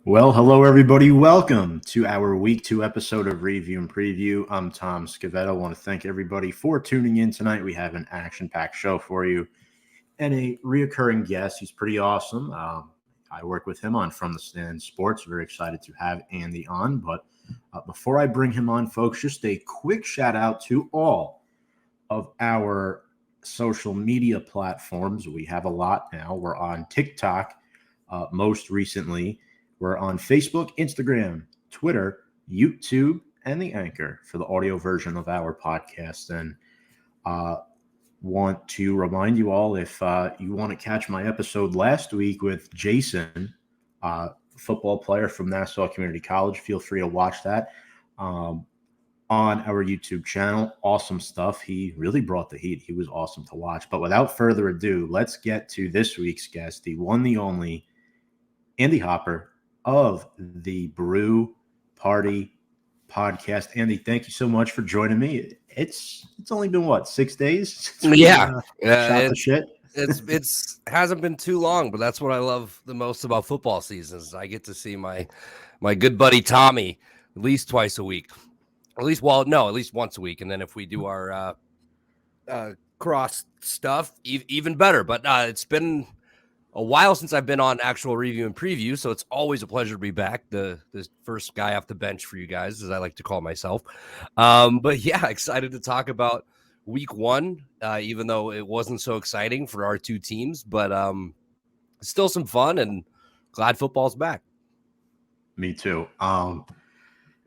Well, hello everybody. Welcome to our week 2 episode of Review and Preview. I'm Tom Scavetto. I want to thank everybody for tuning in tonight. We have an action-packed show for you and a reoccurring guest. He's pretty awesome. I work with him on From the Stand Sports. Very excited to have Andy on. But before I bring him on, folks, just a quick shout out to all of our social media platforms. We have a lot now. We're on TikTok most recently. We're on Facebook, Instagram, Twitter, YouTube, and the Anchor for the audio version of our podcast. And want to remind you all, if you want to catch my episode last week with Jason, football player from Nassau Community College, feel free to watch that on our YouTube channel. Awesome stuff. He really brought the heat. He was awesome to watch. But without further ado, let's get to this week's guest, the one, the only, Andy Hopper of the Brew Party podcast. Andy, thank you so much for joining me. It's only been what, 6 days? Shot the shit. It's hasn't been too long, but that's what I love the most about football seasons. I get to see my good buddy Tommy at least twice a week, at least once a week, and then if we do our cross stuff, even better. But it's been a while since I've been on actual review and preview, so it's always a pleasure to be back. The first guy off the bench for you guys, as I like to call myself. But yeah, excited to talk about week one, even though it wasn't so exciting for our two teams, but still some fun and glad football's back. Me too.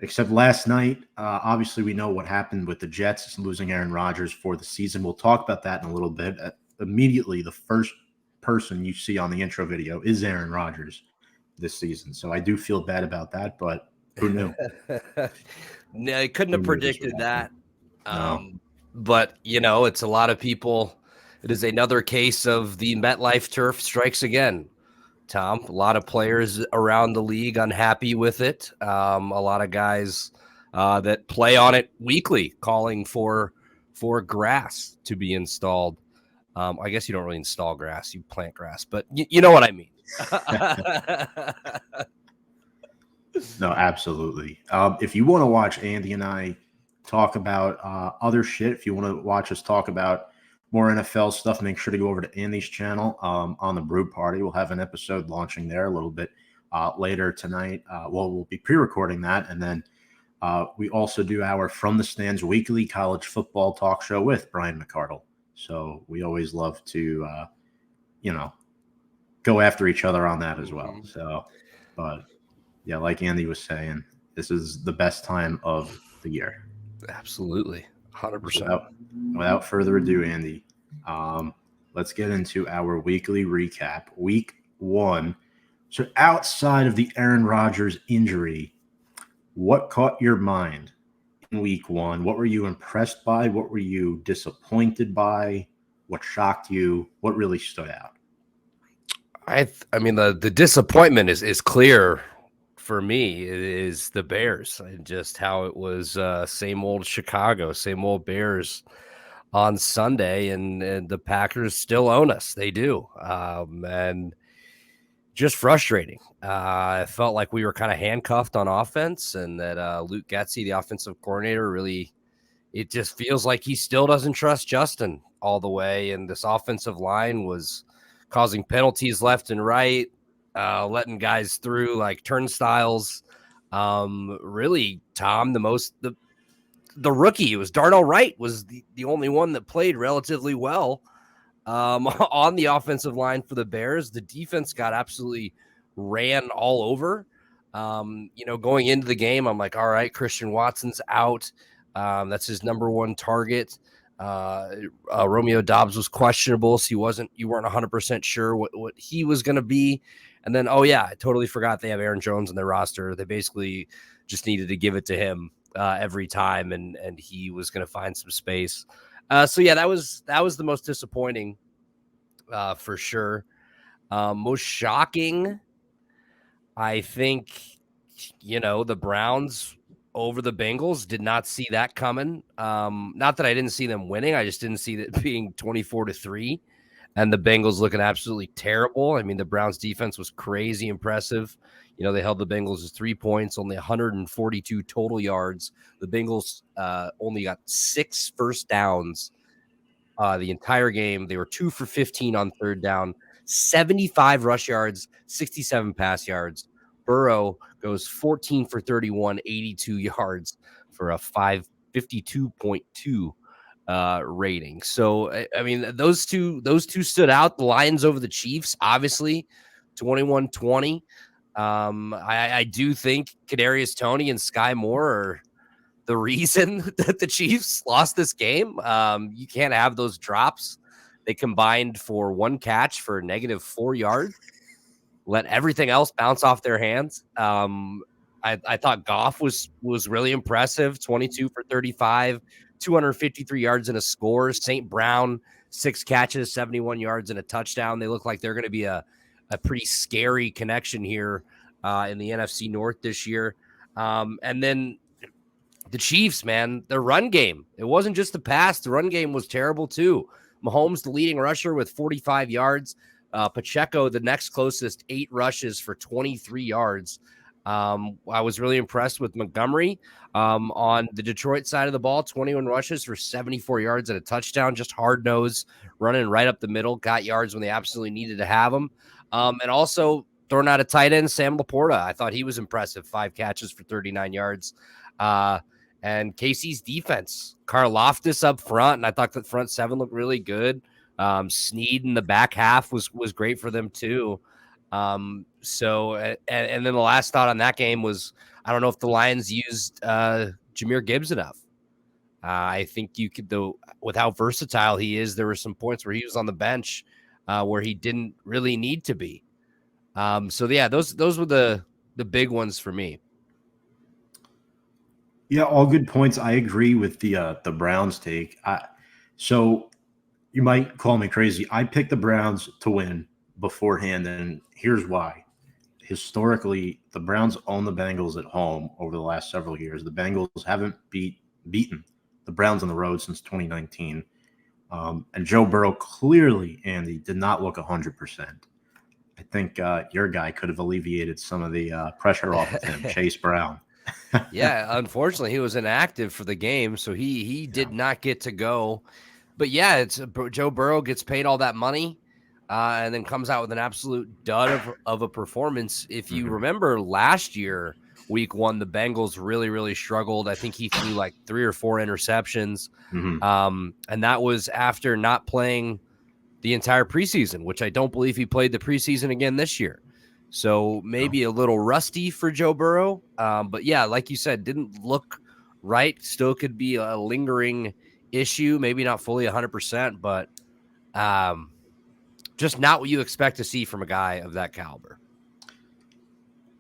Except last night, obviously we know what happened with the Jets losing Aaron Rodgers for the season. We'll talk about that in a little bit. Immediately, the first person you see on the intro video is Aaron Rodgers this season. So I do feel bad about that, but who knew? No, I couldn't have predicted that. No. But, it's a lot of people. It is another case of the MetLife turf strikes again, Tom. A lot of players around the league unhappy with it. A lot of guys that play on it weekly calling for grass to be installed. I guess you don't really install grass, you plant grass, but you know what I mean. No, absolutely. If you want to watch Andy and I talk about other shit, if you want to watch us talk about more NFL stuff, make sure to go over to Andy's channel on the Brew Party. We'll have an episode launching there a little bit later tonight. We'll be pre-recording that, and then we also do our From the Stands weekly college football talk show with Brian McCardle. So we always love to, go after each other on that as well. So, but yeah, like Andy was saying, this is the best time of the year. Absolutely. 100%. Without further ado, Andy, let's get into our weekly recap. Week one. So outside of the Aaron Rodgers injury, what caught your mind in week one? What were you impressed by? What were you disappointed by? What shocked you? What really stood out? I mean, the disappointment is clear for me. It is the Bears and just how it was same old Chicago, same old Bears on Sunday, and the Packers still own us. They do. And just frustrating. I felt like we were kind of handcuffed on offense, and that Luke Getsy, the offensive coordinator, really, it just feels like he still doesn't trust Justin all the way. And this offensive line was causing penalties left and right, letting guys through like turnstiles. Really, Tom, the rookie, it was Darnell Wright, was the only one that played relatively well on the offensive line for the Bears. The defense got absolutely ran all over. Going into the game, I'm like, all right, Christian Watson's out. That's his number one target. Romeo Doubs was questionable, so you weren't 100% sure what he was going to be. And then, I totally forgot they have Aaron Jones on their roster. They basically just needed to give it to him every time, and he was going to find some space. That was the most disappointing for sure. Most shocking, I think, the Browns over the Bengals. Did not see that coming. Not that I didn't see them winning. I just didn't see it being 24-3. and the Bengals looking absolutely terrible. I mean, the Browns defense was crazy impressive. They held the Bengals to 3 points, only 142 total yards. The Bengals only got 6 first downs the entire game. They were 2 for 15 on third down, 75 rush yards, 67 pass yards. Burrow goes 14 for 31, 82 yards for a 552.2 rating. So I mean, those two stood out. The Lions over the Chiefs, obviously, 21-20. I do think Kadarius Toney and Sky Moore are the reason that the Chiefs lost this game. You can't have those drops. They combined for 1 catch for -4 yards. Let everything else bounce off their hands. I thought Goff was really impressive. 22 for 35, 253 yards and a score. St. Brown, 6 catches, 71 yards and a touchdown. They look like they're going to be a pretty scary connection here in the NFC North this year. And then the Chiefs, man, their run game. It wasn't just the pass. The run game was terrible too. Mahomes, the leading rusher with 45 yards. Pacheco, the next closest, 8 rushes for 23 yards. I was really impressed with Montgomery on the Detroit side of the ball, 21 rushes for 74 yards and a touchdown, just hard nose, running right up the middle, got yards when they absolutely needed to have them. And also throwing out a tight end, Sam Laporta. I thought he was impressive, 5 catches for 39 yards. And KC's defense, Karlaftis up front, and I thought the front 7 looked really good. Snead in the back half was great for them too. So and then the last thought on that game was, I don't know if the Lions used Jahmyr Gibbs enough. I think you could, though, with how versatile he is, there were some points where he was on the bench where he didn't really need to be. So yeah, those were the big ones for me. Yeah, all good points. I agree with the Browns take. So you might call me crazy. I picked the Browns to win beforehand, and here's why. Historically, the Browns own the Bengals at home over the last several years. The Bengals haven't beaten the Browns on the road since 2019. And Joe Burrow clearly, Andy, did not look 100%. I think your guy could have alleviated some of the pressure off of him, Chase Brown. Yeah, unfortunately, he was inactive for the game, so he did not get to go. But yeah, it's Joe Burrow gets paid all that money, and then comes out with an absolute dud of a performance. If you remember last year, week 1, the Bengals really, really struggled. I think he threw like 3 or 4 interceptions, and that was after not playing the entire preseason, which I don't believe he played the preseason again this year. So maybe a little rusty for Joe Burrow. But yeah, like you said, didn't look right. Still could be a lingering issue, maybe not fully 100%, but just not what you expect to see from a guy of that caliber.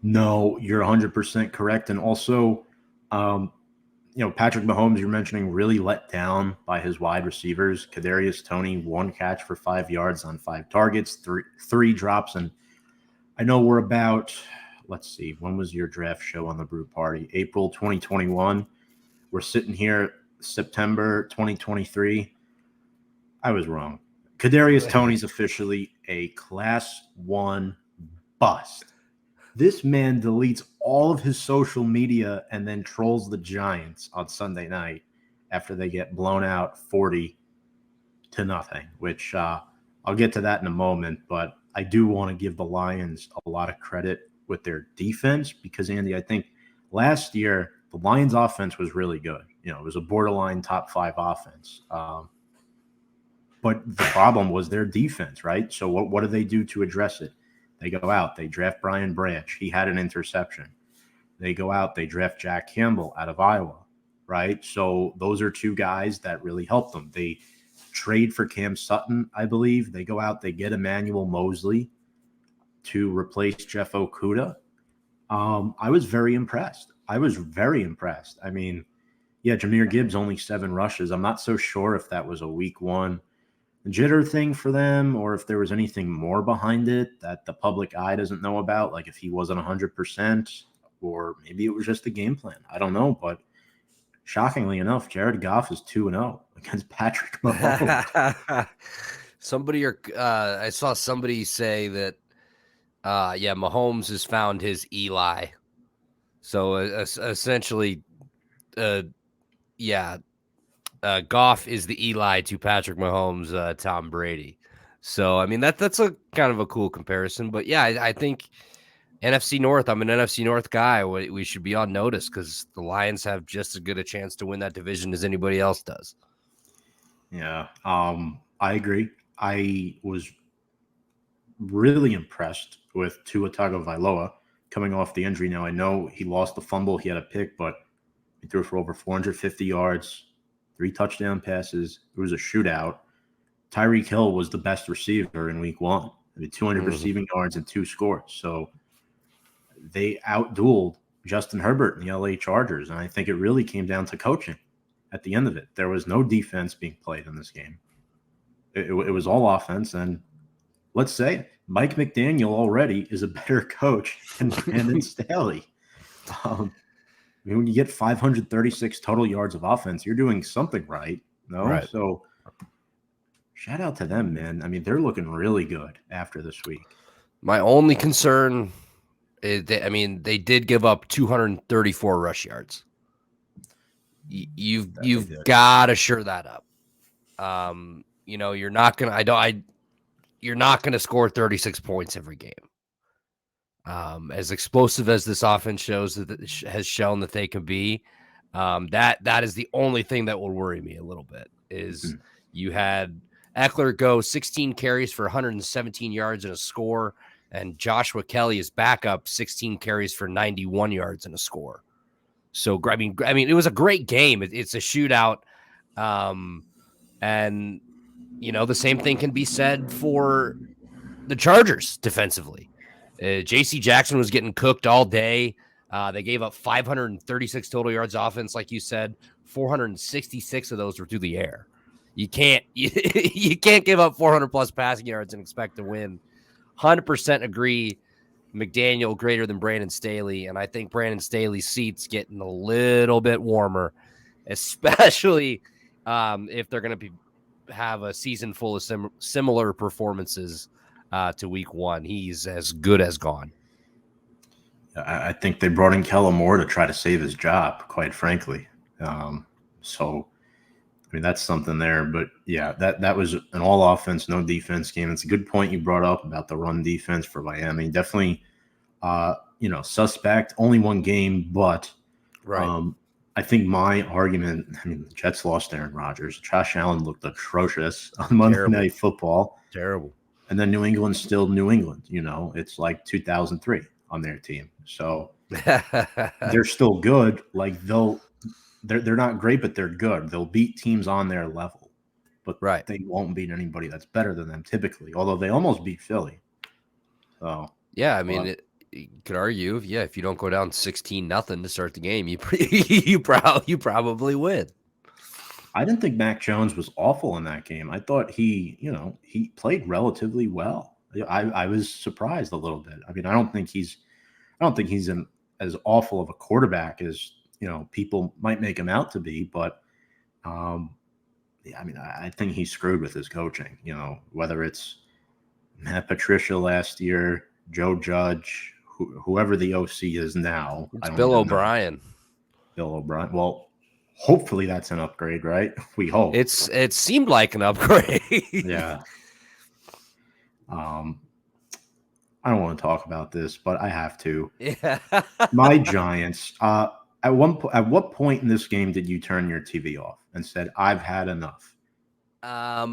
No, you're 100% correct. And also, Patrick Mahomes, you're mentioning, really let down by his wide receivers. Kadarius Toney, 1 catch for 5 yards on 5 targets, three drops. And I know we're about, let's see, when was your draft show on the Brew Party? April 2021. We're sitting here September 2023. I was wrong. Kadarius Toney's officially a Class 1 bust. This man deletes all of his social media and then trolls the Giants on Sunday night after they get blown out 40-0, which I'll get to that in a moment. But I do want to give the Lions a lot of credit with their defense because, Andy, I think last year the Lions offense was really good. It was a borderline top 5 offense. But the problem was their defense, right? So what do they do to address it? They go out, they draft Brian Branch. He had an interception. They go out, they draft Jack Campbell out of Iowa, right? So those are 2 guys that really helped them. They trade for Cam Sutton, I believe. They go out, they get Emmanuel Mosley to replace Jeff Okudah. I was very impressed. I mean, yeah, Jahmyr Gibbs only 7 rushes. I'm not so sure if that was a week 1 jitter thing for them or if there was anything more behind it that the public eye doesn't know about, like if he wasn't 100% or maybe it was just a game plan. I don't know, but shockingly enough, Jared Goff is 2-0 against Patrick Mahomes. I saw somebody say that, Mahomes has found his Eli. So essentially, Goff is the Eli to Patrick Mahomes, Tom Brady. So I mean that's a kind of a cool comparison. But yeah, I think NFC North. I'm an NFC North guy. We should be on notice because the Lions have just as good a chance to win that division as anybody else does. Yeah, I agree. I was really impressed with Tua Tagovailoa coming off the injury. Now I know he lost the fumble, he had a pick, but he threw for over 450 yards, 3 touchdown passes. It was a shootout. Tyreek Hill was the best receiver in Week 1. I mean, 200 receiving yards and 2 scores. So they outdueled Justin Herbert and the LA Chargers, and I think it really came down to coaching. At the end of it, there was no defense being played in this game. It was all offense, and let's say it, Mike McDaniel already is a better coach than Brandon Staley. I mean, when you get 536 total yards of offense, you're doing something right. No? Right. So shout out to them, man. I mean, they're looking really good after this week. My only concern is they did give up 234 rush yards. You've got to shore that up. You're not gonna score 36 points every game. As explosive as this offense has shown that they can be, that is the only thing that will worry me a little bit. Is you had Eckler go 16 carries for 117 yards and a score, and Joshua Kelly is backup 16 carries for 91 yards and a score. So I mean, it was a great game. It's a shootout, and the same thing can be said for the Chargers defensively. J.C. Jackson was getting cooked all day. They gave up 536 total yards offense, like you said. 466 of those were through the air. You can't give up 400 plus passing yards and expect to win. 100% agree. McDaniel greater than Brandon Staley, and I think Brandon Staley's seat's getting a little bit warmer, especially if they're going to have a season full of similar performances to Week 1. He's as good as gone. I think they brought in Kellen Moore to try to save his job, quite frankly. So, I mean, that's something there. But, yeah, that was an all-offense, no-defense game. It's a good point you brought up about the run defense for Miami. Definitely, suspect. Only one game, but right. I think my argument, the Jets lost Aaron Rodgers. Josh Allen looked atrocious on Monday Night Football. Terrible. And then New England's still New England. It's like 2003 on their team. So they're still good. Like they're not great, but they're good. They'll beat teams on their level, but they won't beat anybody that's better than them typically. Although they almost beat Philly. So yeah, you could argue, if you don't go down 16-0 to start the game, you probably win. I didn't think Mac Jones was awful in that game. I thought he played relatively well. I was surprised a little bit. I mean, I don't think he's as awful of a quarterback as people might make him out to be. But I think he's screwed with his coaching. Whether it's Matt Patricia last year, Joe Judge, whoever the OC is now. It's Bill O'Brien. Bill O'Brien. Well, hopefully that's an upgrade, right? We hope. It seemed like an upgrade. Yeah. I don't want to talk about this, but I have to. Yeah. My Giants. At what point in this game did you turn your TV off and said, "I've had enough"? I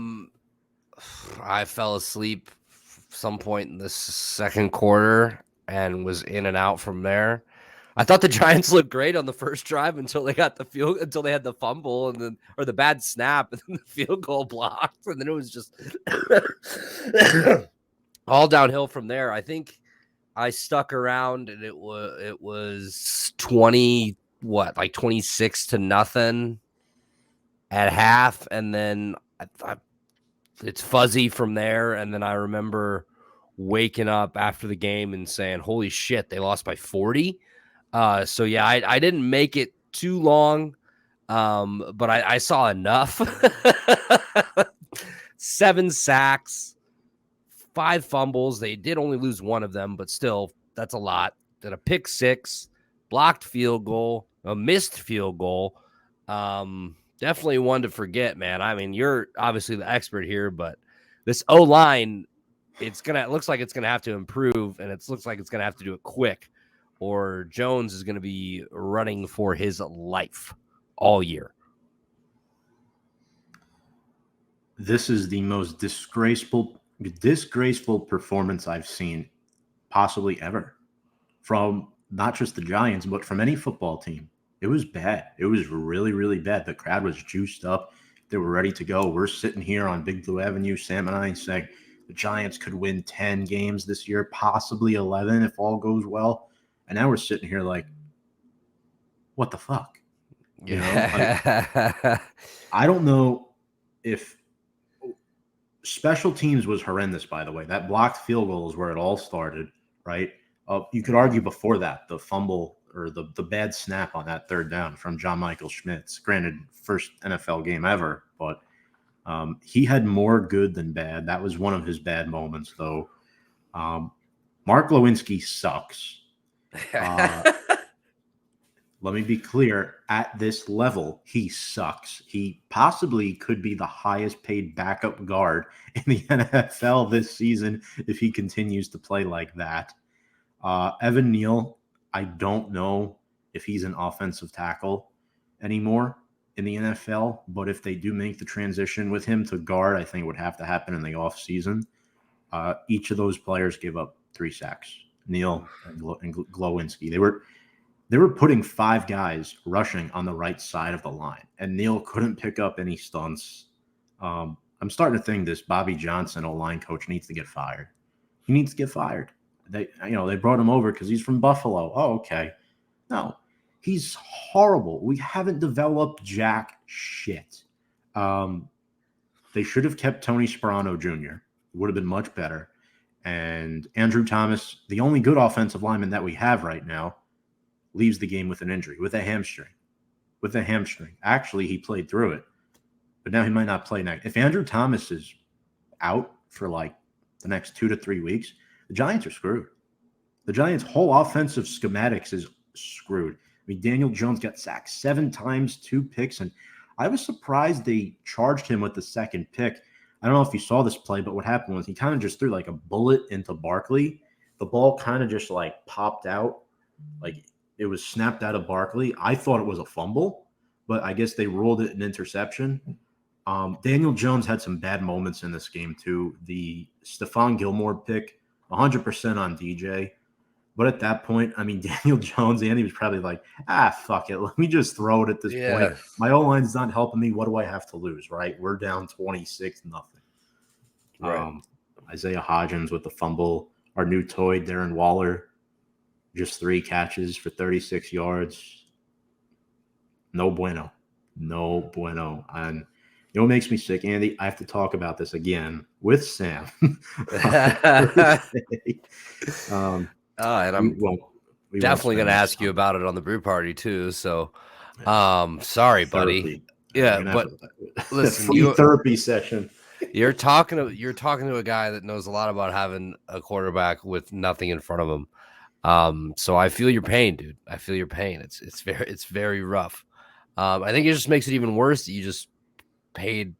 fell asleep some point in the second quarter and was in and out from there. I thought the Giants looked great on the first drive until they got until they had the fumble or the bad snap and then the field goal blocked, and then it was just all downhill from there. I think I stuck around and it was 26-0 at half, and then it's fuzzy from there. And then I remember waking up after the game and saying, "Holy shit, they lost by 40." So yeah, I didn't make it too long, but I saw enough. 7 sacks, 5 fumbles. They did only lose one of them, but still, that's a lot. Then a pick 6, blocked field goal, a missed field goal. Definitely one to forget, man. I mean, you're obviously the expert here, but this O-line, it looks like it's gonna have to improve, and it looks like it's gonna have to do it quick, or Jones is gonna be running for his life all year. This is the most disgraceful performance I've seen possibly ever from not just the Giants, but from any football team. It was bad. It was really, really bad. The crowd was juiced up. They were ready to go. We're sitting here on Big Blue Avenue, Sam and I, saying the Giants could win 10 games this year, possibly 11 if all goes well. And now we're sitting here like, what the fuck? You know, I don't know if special teams was horrendous, by the way. That blocked field goal is where it all started, right? You could argue before that, the fumble or the bad snap on that third down from John Michael Schmitz. Granted, first NFL game ever, but he had more good than bad. That was one of his bad moments, though. Mark Lewinsky sucks. Let me be clear. At this level, he sucks. He possibly could be the highest paid backup guard in the NFL this season if he continues to play like that. Evan Neal, I don't know if he's an offensive tackle anymore in the NFL, but if they do make the transition with him to guard, I think it would have to happen in the offseason. Each of those players gave up 3 sacks, Neal and Glowinski. They were putting 5 guys rushing on the right side of the line, and Neal couldn't pick up any stunts. I'm starting to think this Bobby Johnson O-line coach needs to get fired. He needs to get fired. They brought him over because he's from Buffalo. Oh, okay. No, he's horrible. We haven't developed jack shit. They should have kept Tony Sperano Jr. It would have been much better. And Andrew Thomas, the only good offensive lineman that we have right now, leaves the game with an injury, with a hamstring. Actually, he played through it, but now he might not play next. If Andrew Thomas is out for like the next 2 to 3 weeks, the Giants are screwed. The Giants' whole offensive schematics is screwed. I mean, Daniel Jones got sacked 7 times, 2 picks, and I was surprised they charged him with the second pick. I don't know if you saw this play, but what happened was he kind of just threw like a bullet into Barkley. The ball kind of just like popped out, like it was snapped out of Barkley. I thought it was a fumble, but I guess they ruled it an interception. Daniel Jones had some bad moments in this game too. The Stephon Gilmore pick, 100% on DJ. But at that point, I mean, Daniel Jones, Andy was probably like, fuck it. Let me just throw it at this point. My O-line's not helping me. What do I have to lose, right? We're down 26-0. Right. Isaiah Hodgins with the fumble. Our new toy, Darren Waller, just 3 catches for 36 yards. No bueno. And you know what makes me sick, Andy? I have to talk about this again with Sam. And I'm definitely going to ask you about it on the brew party too. So, sorry, buddy. Yeah, but listen, therapy session. You're talking to a guy that knows a lot about having a quarterback with nothing in front of him. So I feel your pain, dude. I feel your pain. It's very rough. I think it just makes it even worse that you just paid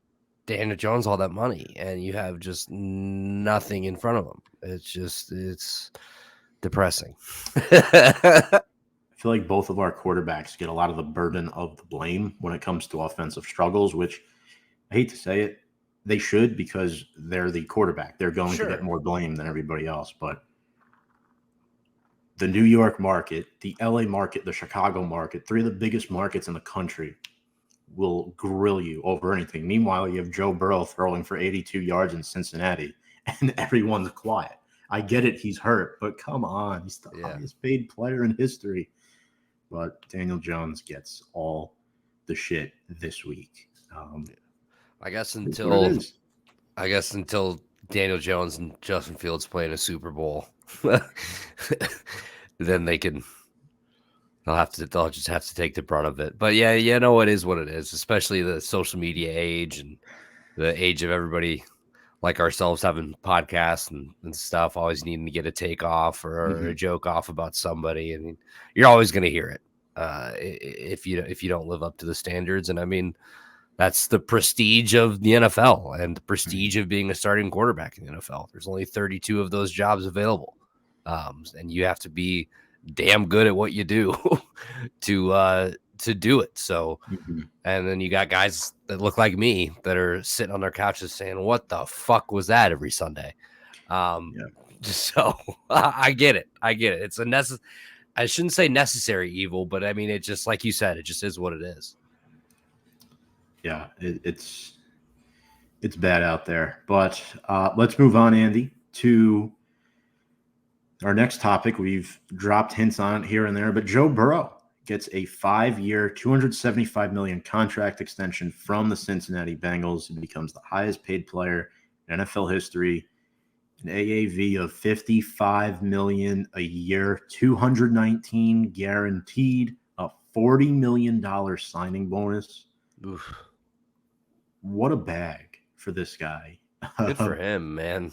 Daniel Jones all that money and you have just nothing in front of him. It's depressing. I feel like both of our quarterbacks get a lot of the burden of the blame when it comes to offensive struggles, which I hate to say it, they should, because they're the quarterback. They're going to get more blame than everybody else. But the New York market, the LA market, the Chicago market, 3 of the biggest markets in the country will grill you over anything. Meanwhile, you have Joe Burrow throwing for 82 yards in Cincinnati, and everyone's quiet. I get it, he's hurt, but come on. He's the highest paid player in history. But Daniel Jones gets all the shit this week. I guess until Daniel Jones and Justin Fields play in a Super Bowl, then they'll just have to take the brunt of it. But yeah, it is what it is, especially the social media age and the age of everybody like ourselves having podcasts and stuff, always needing to get a take off or a joke off about somebody. I mean, you're always going to hear it if you don't live up to the standards. And I mean, that's the prestige of the NFL and the prestige of being a starting quarterback in the NFL. There's only 32 of those jobs available, and you have to be damn good at what you do to do it. So. And then you got guys that look like me that are sitting on their couches saying, "What the fuck was that?" every Sunday. So I get it. It's a I shouldn't say necessary evil, but I mean, it just, like you said, it just is what it is. Yeah, it's bad out there. But let's move on, Andy, to our next topic. We've dropped hints on it here and there, but Joe Burrow gets a 5-year, $275 million contract extension from the Cincinnati Bengals. He becomes the highest paid player in NFL history, an AAV of $55 million a year, 219 guaranteed, a $40 million signing bonus. Oof. What a bag for this guy. Good for him, man.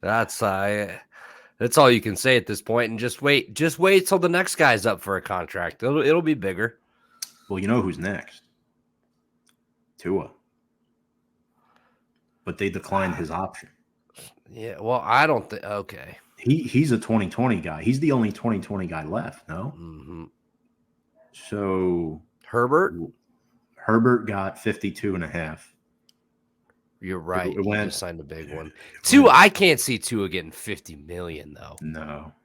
That's all you can say at this point, and just wait till the next guy's up for a contract. It'll be bigger. Well, you know who's next? Tua. But they declined his option. Yeah, well, I don't think. Okay, he's a 2020 guy. He's the only 2020 guy left. No. Mm-hmm. So Herbert got 52.5. You're right. It went, he just signed a big one. Tua, I can't see Tua getting $50 million though.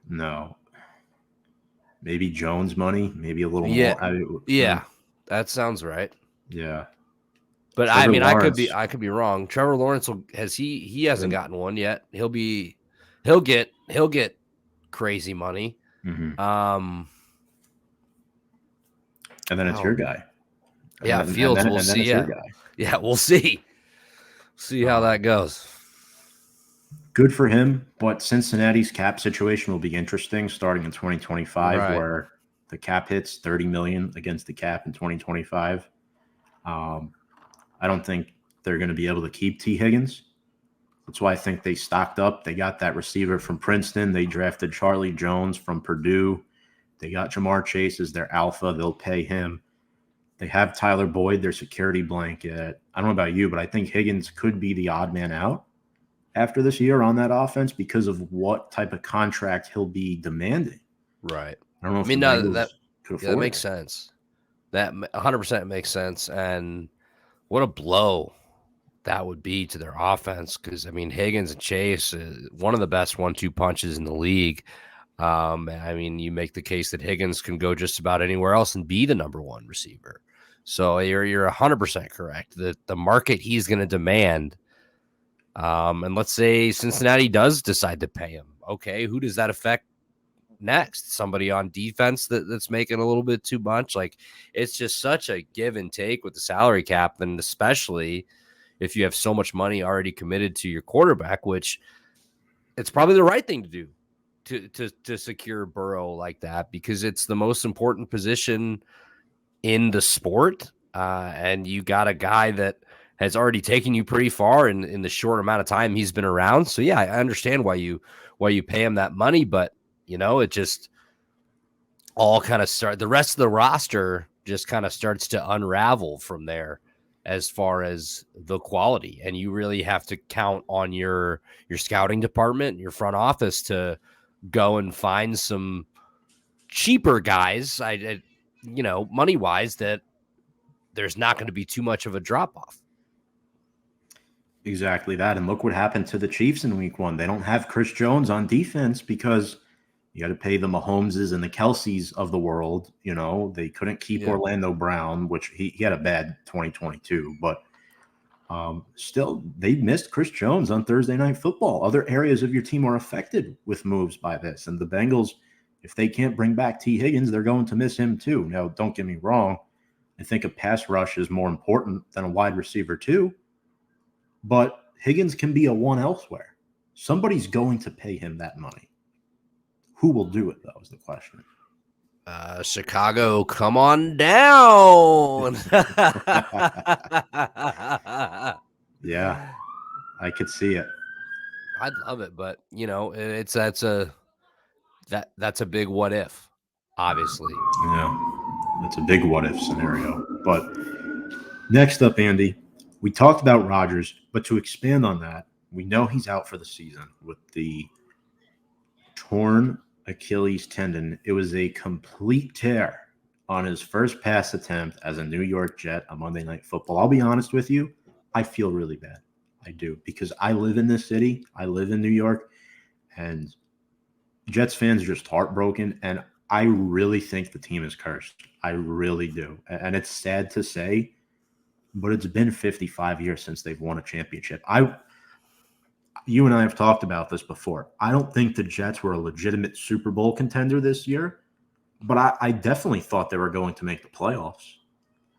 No. Maybe Jones money, maybe a little more. Yeah, that sounds right. Yeah, but Trevor Lawrence, I could be wrong. Trevor Lawrence he hasn't gotten one yet. He'll get crazy money. Mm-hmm. And then it's your guy. Fields. We'll see. Yeah, we'll see. See how that goes. Good for him, but Cincinnati's cap situation will be interesting starting in 2025, where the cap hits $30 million against the cap in 2025. I don't think they're going to be able to keep T. Higgins. That's why I think they stocked up. They got that receiver from Princeton. They drafted Charlie Jones from Purdue. They got Jamar Chase as their alpha. They'll pay him. They have Tyler Boyd, their security blanket. I don't know about you, but I think Higgins could be the odd man out after this year on that offense because of what type of contract he'll be demanding. Right. I don't know if that makes sense. That 100% makes sense. And what a blow that would be to their offense. Because, I mean, Higgins and Chase, one of the best 1-2 punches in the league. I mean, you make the case that Higgins can go just about anywhere else and be the number one receiver. So you're 100% correct that the market he's going to demand. And let's say Cincinnati does decide to pay him. Okay, who does that affect next? Somebody on defense that's making a little bit too much. Like, it's just such a give and take with the salary cap, and especially if you have so much money already committed to your quarterback, which it's probably the right thing to do to secure Burrow like that, because it's the most important position in the sport. And you got a guy that has already taken you pretty far in the short amount of time he's been around. So yeah, I understand why you pay him that money, but it just all kind of the rest of the roster just kind of starts to unravel from there as far as the quality. And you really have to count on your scouting department, your front office to go and find some cheaper guys, money wise, that there's not going to be too much of a drop off. Exactly that. And look what happened to the Chiefs in week 1. They don't have Chris Jones on defense because you got to pay the Mahomeses and the Kelseys of the world. They couldn't keep Orlando Brown, which he had a bad 2022, but still they missed Chris Jones on Thursday Night Football. Other areas of your team are affected with moves by this. And the Bengals, if they can't bring back T. Higgins, they're going to miss him too. Now, don't get me wrong. I think a pass rush is more important than a wide receiver too. But Higgins can be a one elsewhere. Somebody's going to pay him that money. Who will do it, though, is the question. Chicago, come on down. Yeah. I could see it. I'd love it, but that's a big what if, obviously. Yeah, that's a big what if scenario. But next up, Andy, we talked about Rodgers, but to expand on that, we know he's out for the season with the torn Achilles tendon. It was a complete tear on his first pass attempt as a New York Jet on Monday Night Football. I'll be honest with you, I feel really bad. I do, because I live in this city. I live in New York, and Jets fans are just heartbroken. And I really think the team is cursed. I really do. And it's sad to say, but it's been 55 years since they've won a championship. You and I have talked about this before. I don't think the Jets were a legitimate Super Bowl contender this year, but I definitely thought they were going to make the playoffs.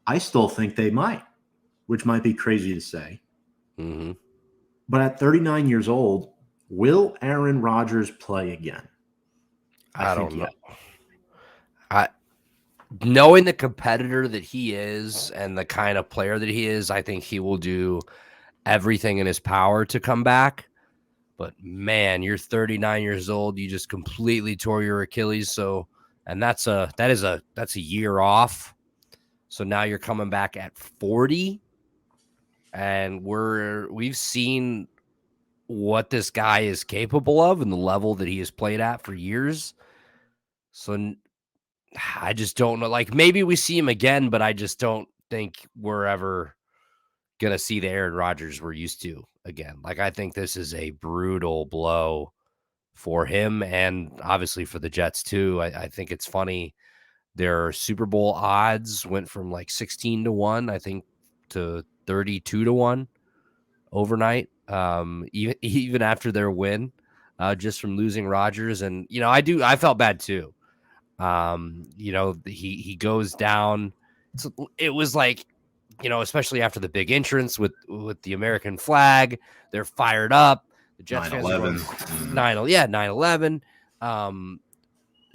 I still think they might, which might be crazy to say. Mm-hmm. But at 39 years old, will Aaron Rodgers play again? I don't know. Knowing the competitor that he is and the kind of player that he is, I think he will do everything in his power to come back. But man, you're 39 years old. You just completely tore your Achilles. So, and that's a year off. So now you're coming back at 40, and we've seen what this guy is capable of and the level that he has played at for years. So I just don't know. Like, maybe we see him again, but I just don't think we're ever going to see the Aaron Rodgers we're used to again. Like, I think this is a brutal blow for him and obviously for the Jets too. I think it's funny. Their Super Bowl odds went from like 16-1, I think, to 32-1 overnight. Even after their win, just from losing Rodgers. And, I felt bad too. He goes down. It was like, especially after the big entrance with the American flag, they're fired up. The Jets 9/11. fans are going 9/11.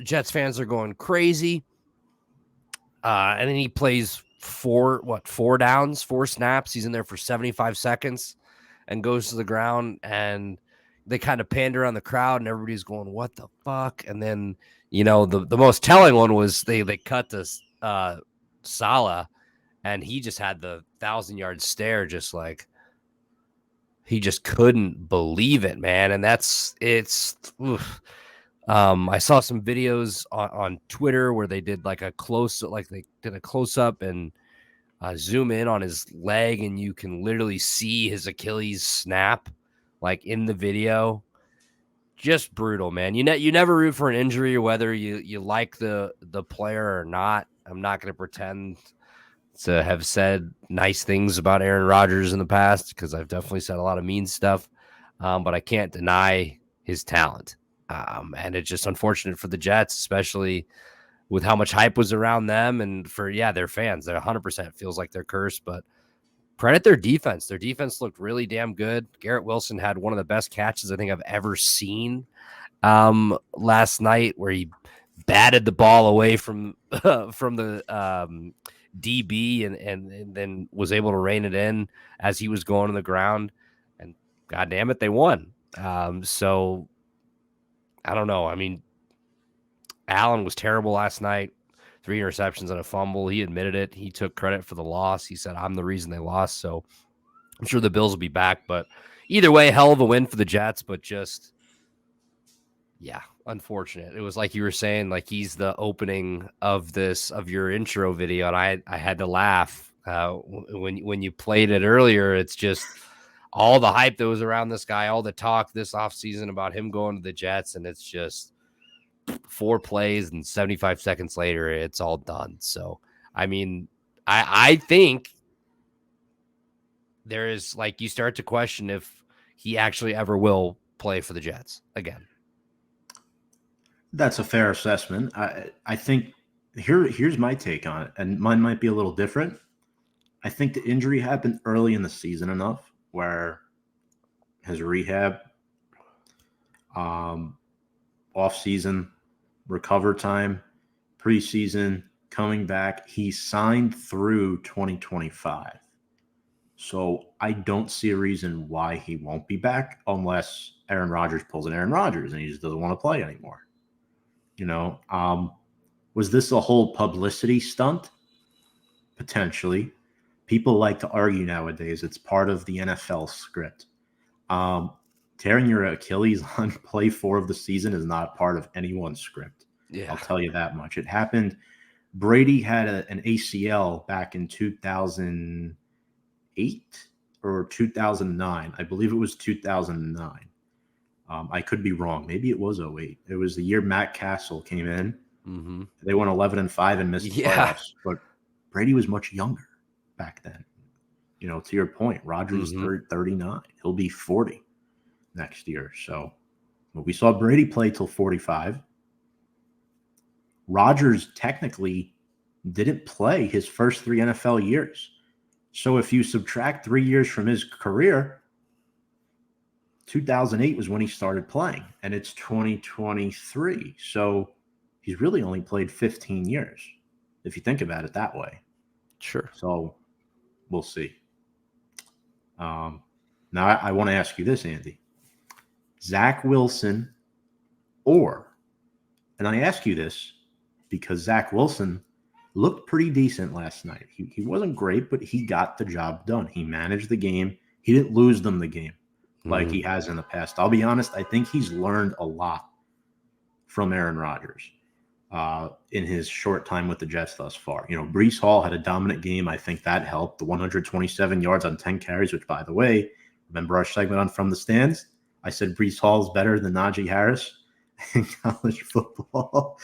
Jets fans are going crazy. And then he plays four downs, 4 snaps. He's in there for 75 seconds and goes to the ground, and they kind of pander on the crowd and everybody's going, what the fuck? And then, the most telling one was they cut to Salah, and he just had the 1,000-yard stare, just like he just couldn't believe it, man. And oof. I saw some videos on Twitter where they did like a close up and zoom in on his leg, and you can literally see his Achilles snap, like in the video. Just brutal, man. You never root for an injury, whether you like the player or not. I'm not going to pretend to have said nice things about Aaron Rodgers in the past, because I've definitely said a lot of mean stuff, but I can't deny his talent. And it's just unfortunate for the Jets, especially with how much hype was around them, and for their fans. They're 100% feels like they're cursed, but credit their defense. Their defense looked really damn good. Garrett Wilson had one of the best catches I think I've ever seen last night, where he batted the ball away from the DB and then was able to rein it in as he was going to the ground. And God damn it, they won. So I don't know. I mean, Allen was terrible last night. 3 interceptions and a fumble. He admitted it. He took credit for the loss. He said, I'm the reason they lost. So I'm sure the Bills will be back. But either way, hell of a win for the Jets. But just, unfortunate. It was like you were saying, like he's the opening of your intro video. And I had to laugh when you played it earlier. It's just all the hype that was around this guy, all the talk this offseason about him going to the Jets. And it's just 4 plays and 75 seconds later, it's all done. So, I mean, I think there is, like, you start to question if he actually ever will play for the Jets again. That's a fair assessment. I think here's my take on it, and mine might be a little different. I think the injury happened early in the season enough where his rehab, off-season, recover time, preseason, coming back, he signed through 2025. So I don't see a reason why he won't be back unless Aaron Rodgers pulls an Aaron Rodgers and he just doesn't want to play anymore. Was this a whole publicity stunt? Potentially. People like to argue nowadays it's part of the NFL script. Tearing your Achilles on play 4 of the season is not part of anyone's script. Yeah. I'll tell you that much. It happened. Brady had an ACL back in 2008 or 2009. I believe it was 2009. I could be wrong. Maybe it was 08. It was the year Matt Castle came in. Mm-hmm. They went 11-5 and missed the playoffs. But Brady was much younger back then. To your point, Rodgers is 39. He'll be 40 next year. So we saw Brady play till 45. Rodgers technically didn't play his first 3 NFL years. So if you subtract 3 years from his career, 2008 was when he started playing, and it's 2023. So he's really only played 15 years, if you think about it that way. Sure. So we'll see. Now I want to ask you this, Andy. Zach Wilson and I ask you this because Zach Wilson looked pretty decent last night. He wasn't great, but he got the job done. He managed the game. He didn't lose them the game like he has in the past. I'll be honest, I think he's learned a lot from Aaron Rodgers in his short time with the Jets thus far. Breece Hall had a dominant game. I think that helped. The 127 yards on 10 carries, which, by the way, remember our segment on From the Stands? I said Breece Hall is better than Najee Harris in college football.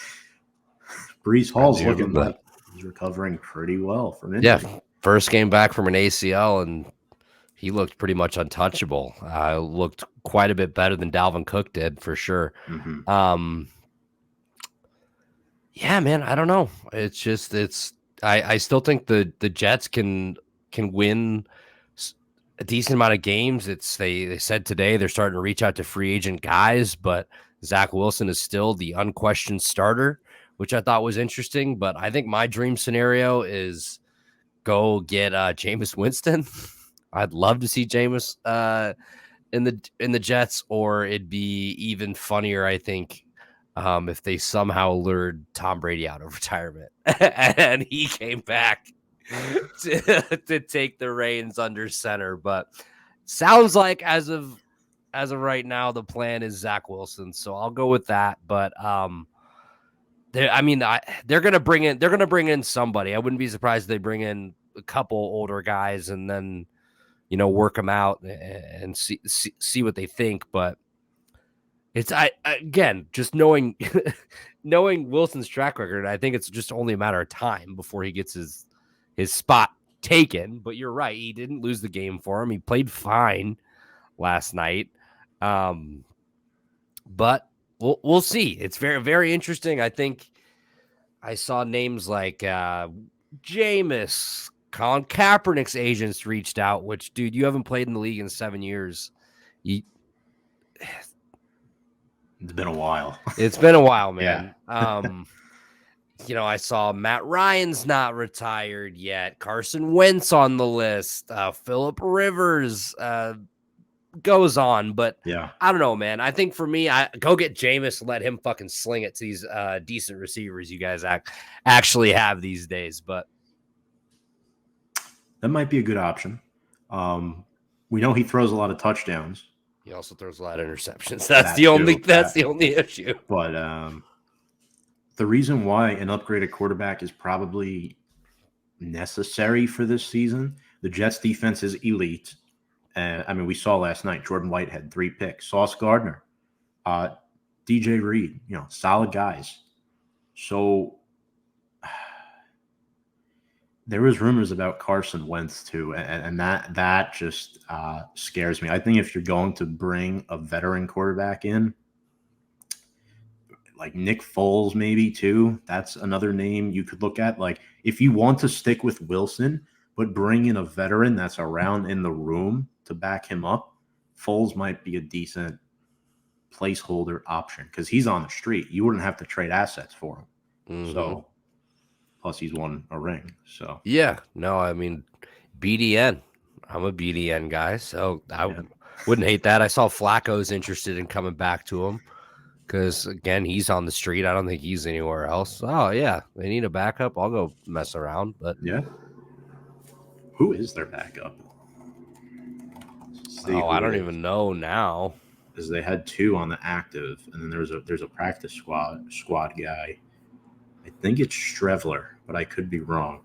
Breece Hall's looking like he's recovering pretty well from injury. Yeah, first game back from an ACL, and he looked pretty much untouchable. Looked quite a bit better than Dalvin Cook did, for sure. Mm-hmm. Yeah, man, I don't know. I still think the Jets can win a decent amount of games. They said today they're starting to reach out to free agent guys, but Zach Wilson is still the unquestioned starter, which I thought was interesting. But I think my dream scenario is go get Jameis Winston. I'd love to see Jameis in the Jets, or it'd be even funnier, I think, if they somehow lured Tom Brady out of retirement and he came back to take the reins under center. But sounds like as of right now, the plan is Zach Wilson. So I'll go with that. But they're gonna bring in somebody. I wouldn't be surprised if they bring in a couple older guys and then work them out and see what they think. But it's again just knowing Wilson's track record, I think it's just only a matter of time before he gets his spot taken. But you're right, he didn't lose the game for him. He played fine last night. But we'll see. It's very, very interesting. I think I saw names like Jameis, Colin Kaepernick's agents reached out, which, dude, you haven't played in the league in 7 years. It's been a while. It's been a while, man. Yeah. I saw Matt Ryan's not retired yet. Carson Wentz on the list. Phillip Rivers goes on. But yeah, I don't know, man. I think for me, I go get Jameis and let him fucking sling it to these decent receivers you guys actually have these days. But that might be a good option. We know he throws a lot of touchdowns. He also throws a lot of interceptions. That's the only issue. But the reason why an upgraded quarterback is probably necessary for this season, the Jets defense is elite. We saw last night, Jordan White had 3 picks. Sauce Gardner, DJ Reed, solid guys. So there was rumors about Carson Wentz too, and that just scares me. I think if you're going to bring a veteran quarterback in, like Nick Foles maybe too, that's another name you could look at. Like if you want to stick with Wilson, but bring in a veteran that's around in the room to back him up, Foles might be a decent placeholder option because he's on the street. You wouldn't have to trade assets for him. Mm-hmm. So plus he's won a ring. So yeah, no, BDN. I'm a BDN guy, so I Yeah. wouldn't hate that. I saw Flacco's interested in coming back to him because, again, he's on the street. I don't think he's anywhere else. Oh, yeah, they need a backup. I'll go mess around. But Yeah. Who is their backup? Let's see I who it don't is. even know now. Because they had two on the active, and then there's a practice squad guy. I think it's Strevler, but I could be wrong.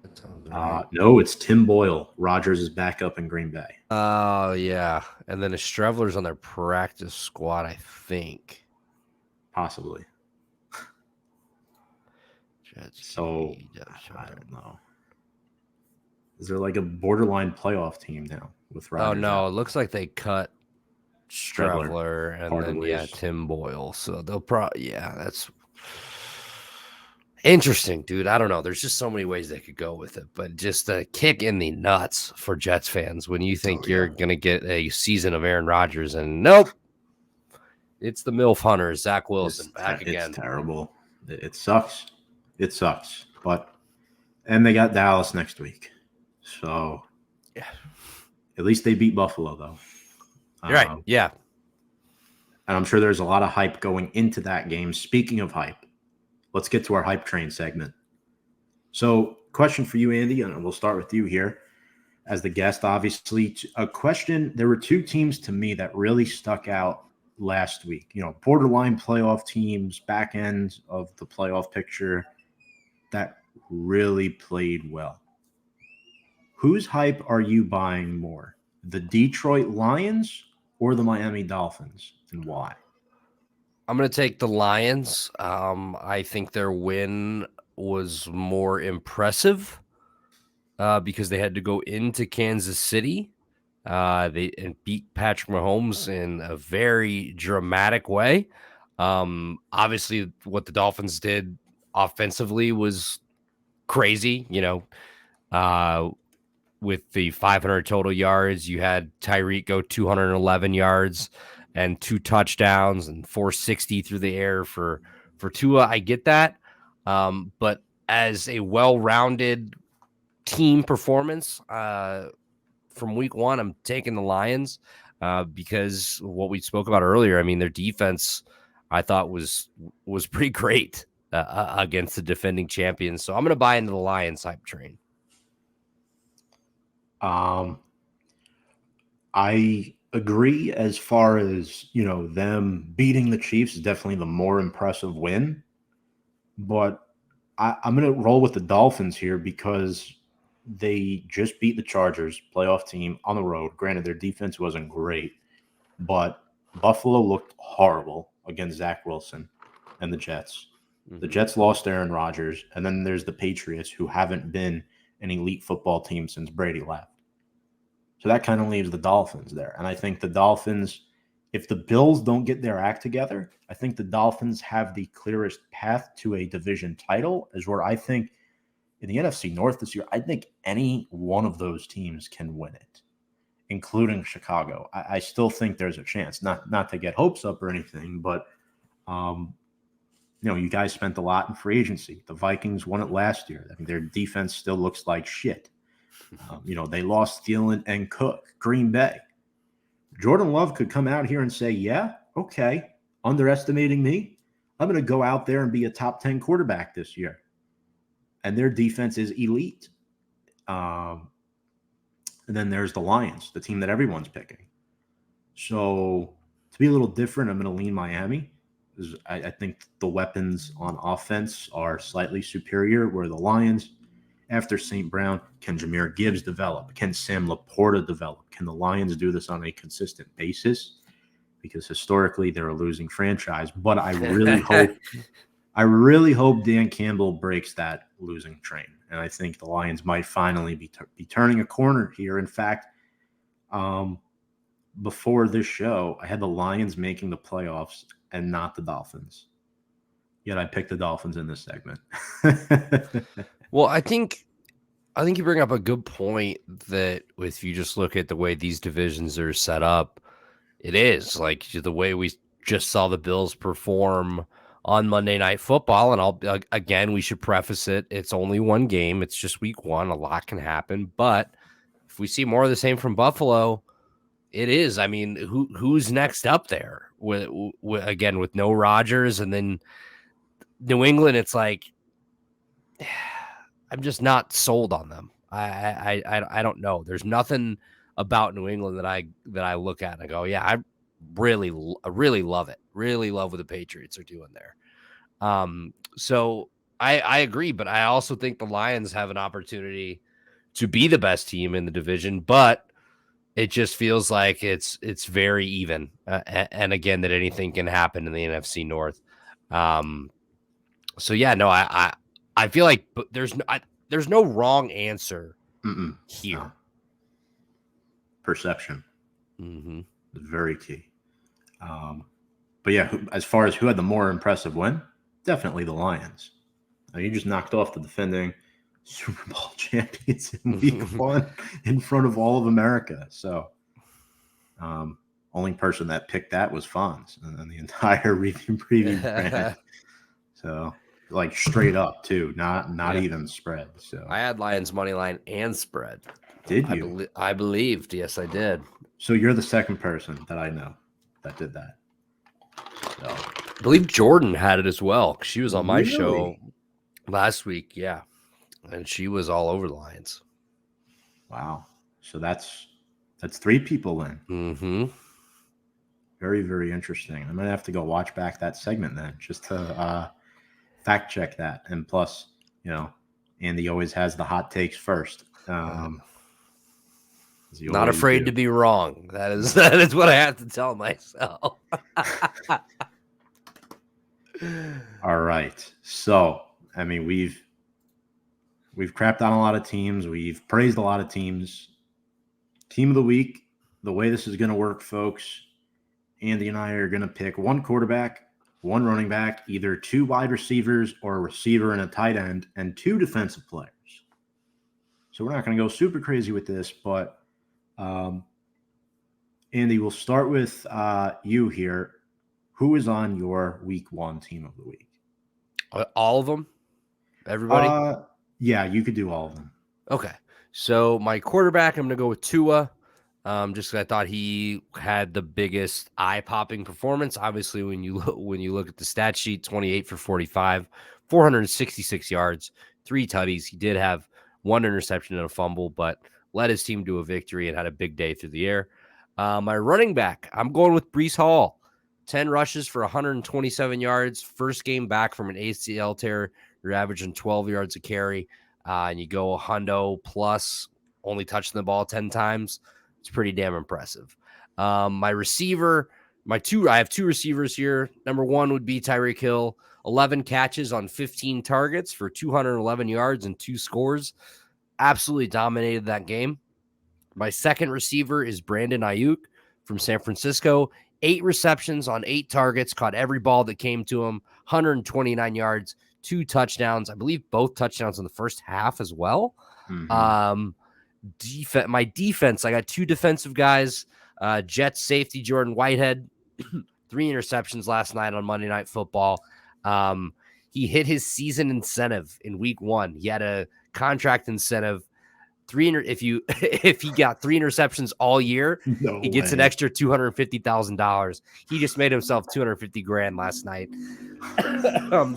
That sounds right. No, it's Tim Boyle. Rogers is back up in Green Bay. Oh, yeah. And then Strevler's on their practice squad, I think. Possibly. Jets So QB depth I chart. don't know. Is there like a borderline playoff team now with Oh, Rogers no. out? It looks like they cut Strevler Strevler and parted then, ways. Tim Boyle. So they'll probably, that's interesting, dude. I don't know. There's just so many ways they could go with it, but just a kick in the nuts for Jets fans when you think Yeah. you're going to get a season of Aaron Rodgers and nope. It's the MILF Hunter, Zach Wilson, back again. It's terrible. It sucks. It sucks. And they got Dallas next week. So Yeah. At least they beat Buffalo, though. You're right. Yeah. And I'm sure there's a lot of hype going into that game. Speaking of hype, let's get to our hype train segment. So, question for you, Andy, and we'll start with you here as the guest, obviously. A question. There were two teams to me that really stuck out last week. Borderline playoff teams, back end of the playoff picture that really played well. Whose hype are you buying more? The Detroit Lions or the Miami Dolphins, and why? I'm going to take the Lions. I think their win was more impressive because they had to go into Kansas City. They beat Patrick Mahomes in a very dramatic way. Obviously, what the Dolphins did offensively was crazy. With the 500 total yards, you had Tyreek go 211 yards and 2 touchdowns and 460 through the air for Tua. I get that. But as a well-rounded team performance from week one, I'm taking the Lions because what we spoke about earlier, I mean, their defense I thought was pretty great against the defending champions. So I'm going to buy into the Lions hype train. I agree as far as, them beating the Chiefs is definitely the more impressive win. But I'm going to roll with the Dolphins here because they just beat the Chargers, playoff team, on the road. Granted, their defense wasn't great, but Buffalo looked horrible against Zach Wilson and the Jets. The Jets lost Aaron Rodgers, and then there's the Patriots, who haven't been an elite football team since Brady left. So that kind of leaves the Dolphins there. And I think the Dolphins, if the Bills don't get their act together, I think the Dolphins have the clearest path to a division title, is where I think in the NFC North this year, I think any one of those teams can win it, including Chicago. I still think there's a chance, not to get hopes up or anything, but you guys spent a lot in free agency. The Vikings won it last year. I mean, their defense still looks like shit. They lost Thielen and Cook. Green Bay. Jordan Love could come out here and say, yeah, okay, underestimating me. I'm going to go out there and be a top 10 quarterback this year. And their defense is elite. And then there's the Lions, the team that everyone's picking. So to be a little different, I'm going to lean Miami. I think the weapons on offense are slightly superior, where the Lions, after St. Brown, can Jahmyr Gibbs develop? Can Sam Laporta develop? Can the Lions do this on a consistent basis? Because historically, they're a losing franchise. But I really hope Dan Campbell breaks that losing train. And I think the Lions might finally be turning a corner here. In fact, before this show, I had the Lions making the playoffs and not the Dolphins. Yet I picked the Dolphins in this segment. Well, I think you bring up a good point that if you just look at the way these divisions are set up, it is like the way we just saw the Bills perform on Monday Night Football. And again, we should preface it. It's only one game. It's just week one. A lot can happen. But we see more of the same from Buffalo, it is. I mean, who's next up there with again with no Rodgers, and then New England? It's like I'm just not sold on them. I don't know. There's nothing about New England that I look at and I go, yeah, I really love it. Really love what the Patriots are doing there. So I agree, but I also think the Lions have an opportunity to be the best team in the division, but it just feels like it's very even. And again, that anything can happen in the NFC North. So yeah, no, I feel like there's no wrong answer here. No. Perception is very key. But yeah, as far as who had the more impressive win, definitely the Lions. You just knocked off the defending Super Bowl champions in week 1 in front of all of America. So only person that picked that was Fonz and the entire review preview brand. So like straight up too, not even spread. So I had Lions money line and spread. Did you? I believed. Yes, I did. So you're the second person that I know that did that. So I believe Jordan had it as well. She was on my Really? show last week. Yeah. And she was all over the Lions. Wow. So that's 3 people in. Mm-hmm. Very, very interesting. I'm gonna have to go watch back that segment then, just to fact check that. And plus, Andy always has the hot takes first. Not afraid to be wrong. That is what I have to tell myself. All right. So, I mean, we've crapped on a lot of teams. We've praised a lot of teams. Team of the week, the way this is going to work, folks, Andy and I are going to pick 1 quarterback, 1 running back, either 2 wide receivers or a receiver and a tight end, and 2 defensive players. So we're not going to go super crazy with this, but Andy, we'll start with you here. Who is on your week 1 team of the week? All of them? Everybody? Yeah, you could do all of them. Okay. So my quarterback, I'm going to go with Tua. Just because I thought he had the biggest eye-popping performance. Obviously, when you look at the stat sheet, 28 for 45, 466 yards, 3 tutties. He did have 1 interception and a fumble, but led his team to a victory and had a big day through the air. My running back, I'm going with Breece Hall. 10 rushes for 127 yards. First game back from an ACL tear. You're averaging 12 yards a carry. And you go a hundo plus, only touching the ball 10 times. It's pretty damn impressive. My receiver, I have 2 receivers here. Number 1 would be Tyreek Hill. 11 catches on 15 targets for 211 yards and 2 scores. Absolutely dominated that game. My second receiver is Brandon Ayuk from San Francisco. 8 receptions on 8 targets, caught every ball that came to him, 129 yards, 2 touchdowns. I believe both touchdowns in the first half as well. Mm-hmm. My defense, I got 2 defensive guys. Jets safety Jordan Whitehead, 3 interceptions last night on Monday Night Football. He hit his season incentive in week 1. He had a contract incentive. If he got 3 interceptions all year, he gets an extra $250,000. He just made himself $250,000 last night.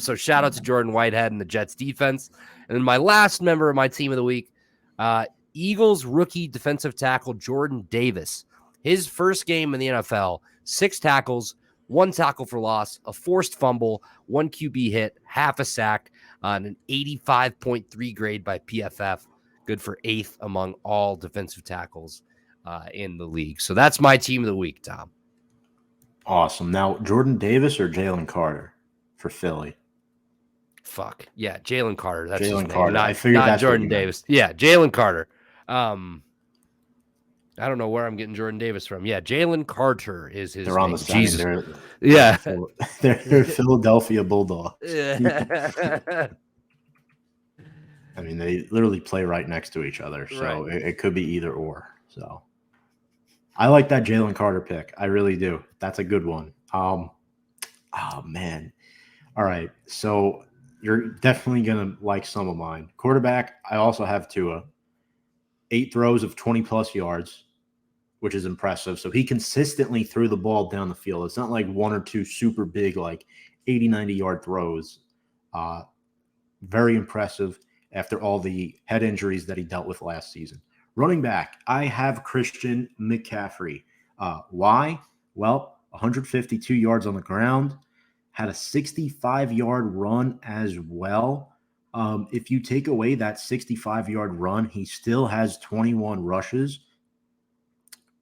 So shout out to Jordan Whitehead and the Jets defense. And then my last member of my team of the week, Eagles rookie defensive tackle Jordan Davis. His first game in the NFL, 6 tackles, 1 tackle for loss, a forced fumble, 1 QB hit, half a sack, and an 85.3 grade by PFF. Good for 8th among all defensive tackles in the league. So that's my team of the week, Tom. Awesome. Now, Jordan Davis or Jalen Carter for Philly? Fuck. Yeah, Jalen Carter. That's Jalen his name. Carter. Not, I figured not that's Jordan Davis. Yeah, Jalen Carter. I don't know where I'm getting Jordan Davis from. Yeah, Jalen Carter is his They're on name. the side. They're Philadelphia Bulldogs. I mean, they literally play right next to each other, so right. It could be either or. So I like that Jalen Carter pick. I really do. That's a good one. Oh, man. All right. So you're definitely going to like some of mine. Quarterback, I also have Tua. 8 throws of 20-plus yards, which is impressive. So he consistently threw the ball down the field. It's not like one or two super big, like 80, 90-yard throws. Very impressive after all the head injuries that he dealt with last season. Running back, I have Christian McCaffrey. Why? Well, 152 yards on the ground, had a 65-yard run as well. If you take away that 65-yard run, he still has 21 rushes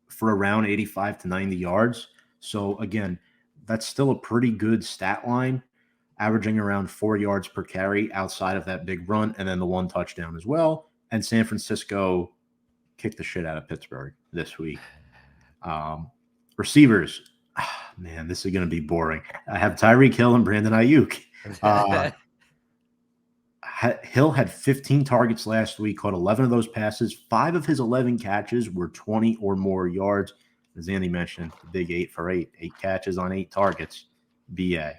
for around 85 to 90 yards. So, again, that's still a pretty good stat line, averaging around 4 yards per carry outside of that big run, and then the 1 touchdown as well. And San Francisco kicked the shit out of Pittsburgh this week. Receivers, man, this is going to be boring. I have Tyreek Hill and Brandon Ayuk. Hill had 15 targets last week, caught 11 of those passes. 5 of his 11 catches were 20 or more yards. As Andy mentioned, the big 8 for 8, 8 catches on 8 targets. BA.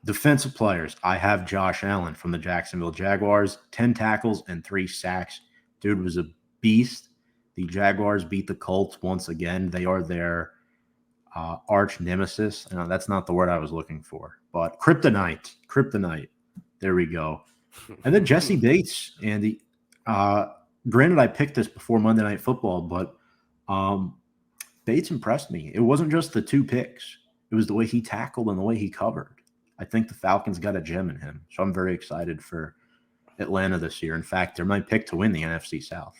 Defensive players, I have Josh Allen from the Jacksonville Jaguars, 10 tackles and 3 sacks. Dude was a beast. The Jaguars beat the Colts once again. They are their arch nemesis. I know that's not the word I was looking for, but kryptonite. There we go. And then Jesse Bates, Andy. Granted, I picked this before Monday Night Football, but Bates impressed me. It wasn't just the 2 picks. It was the way he tackled and the way he covered. I think the Falcons got a gem in him. So I'm very excited for Atlanta this year. In fact, they're my pick to win the NFC South.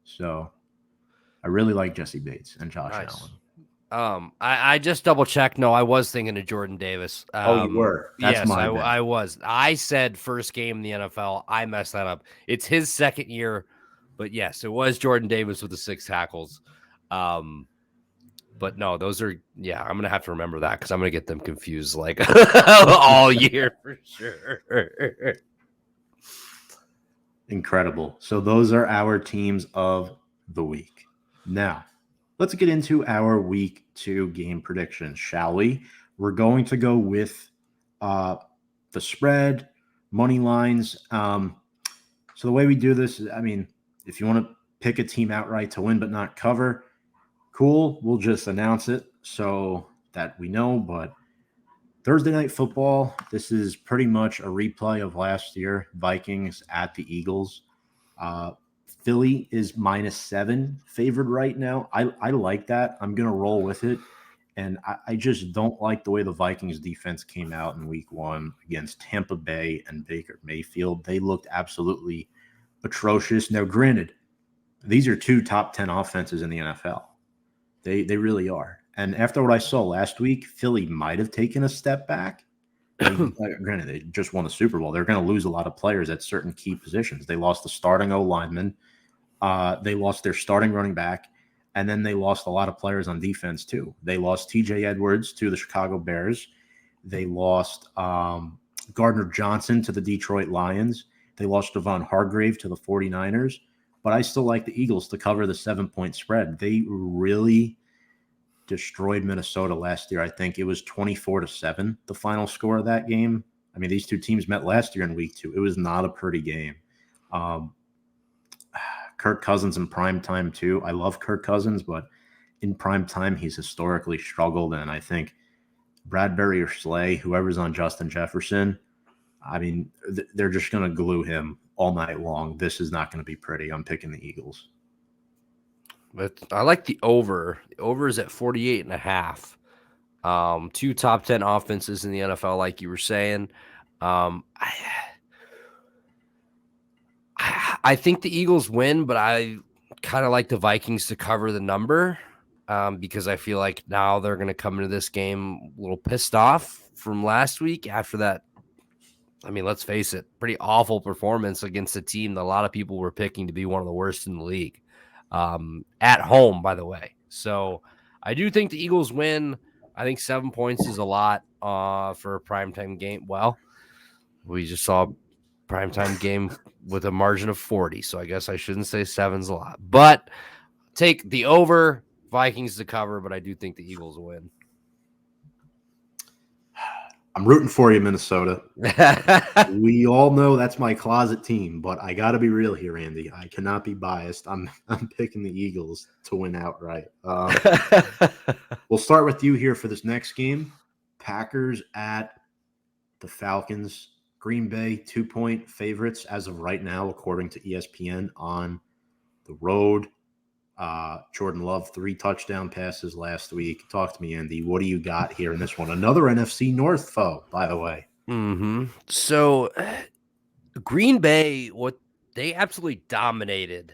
So I really like Jesse Bates and Josh Allen. I just double checked. No, I was thinking of Jordan Davis. You were. That's yes, my bad. I was. I said first game in the NFL. I messed that up. It's his second year, but yes, it was Jordan Davis with the 6 tackles. But no, those are, I'm going to have to remember that because I'm going to get them confused like all year for sure. Incredible. So those are our teams of the week. Now, let's get into our week 2 game predictions, shall we? We're going to go with the spread, money lines. So the way we do this is, if you want to pick a team outright to win but not cover, cool. We'll just announce it so that we know. But Thursday Night Football, this is pretty much a replay of last year, Vikings at the Eagles. Philly is -7 favored right now. I like that. I'm going to roll with it. And I just don't like the way the Vikings defense came out in week 1 against Tampa Bay and Baker Mayfield. They looked absolutely atrocious. Now, granted, these are 2 top 10 offenses in the NFL. They really are. And after what I saw last week, Philly might have taken a step back. Granted, they just won the Super Bowl. They're going to lose a lot of players at certain key positions. They lost the starting O-lineman. They lost their starting running back. And then they lost a lot of players on defense, too. They lost T.J. Edwards to the Chicago Bears. They lost Gardner Johnson to the Detroit Lions. They lost Devon Hargrave to the 49ers. But I still like the Eagles to cover the 7-point spread. They really destroyed Minnesota last year. I think it was 24-7, the final score of that game. These 2 teams met last year in week 2. It was not a pretty game. Kirk Cousins in prime time too. I love Kirk Cousins, but in prime time, he's historically struggled. And I think Bradbury or Slay, whoever's on Justin Jefferson, they're just going to glue him all night long. This is not going to be pretty. I'm picking the Eagles. But I like the over. The over is at 48.5. 2 top 10 offenses in the NFL, like you were saying. I think the Eagles win, but I kind of like the Vikings to cover the number because I feel like now they're going to come into this game a little pissed off from last week after that. Let's face it, pretty awful performance against a team that a lot of people were picking to be one of the worst in the league. At home, by the way. So I do think the Eagles win. I think 7 points is a lot for a primetime game. Well, we just saw a primetime game with a margin of 40, so I guess I shouldn't say 7's a lot. But take the over, Vikings to cover, but I do think the Eagles win. I'm rooting for you, Minnesota. We all know that's my closet team, but I got to be real here, Andy. I cannot be biased. I'm picking the Eagles to win outright. We'll start with you here for this next game. Packers at the Falcons. Green Bay 2-point favorites as of right now, according to ESPN, on the road. Jordan Love, 3 touchdown passes last week. Talk to me, Andy. What do you got here in this one? Another NFC North foe, by the way. So Green Bay, they absolutely dominated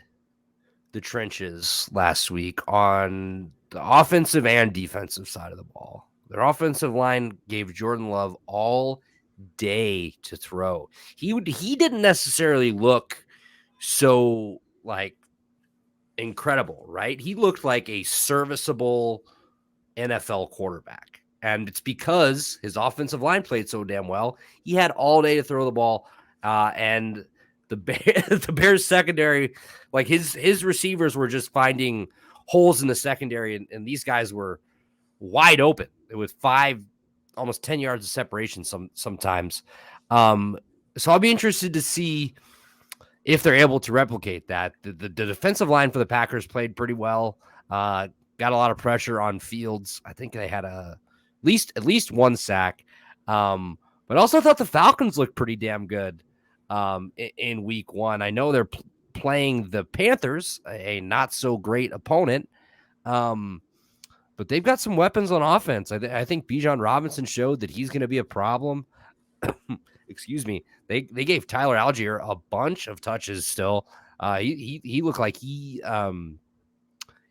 the trenches last week on the offensive and defensive side of the ball. Their offensive line gave Jordan Love all day to throw. He didn't necessarily look so like incredible, right? He looked like a serviceable NFL quarterback. And it's because his offensive line played so damn well. He had all day to throw the ball. And the Bears secondary, like his receivers were just finding holes in the secondary, and these guys were wide open. It was almost 10 yards of separation sometimes. So I'll be interested to see if they're able to replicate that. The defensive line for the Packers played pretty well. Got a lot of pressure on Fields. I think they had at least one sack. But also thought the Falcons looked pretty damn good in week 1. I know they're playing the Panthers, a not so great opponent. But they've got some weapons on offense. I think Bijan Robinson showed that he's going to be a problem. Excuse me. They gave Tyler Algier a bunch of touches still. He looked like he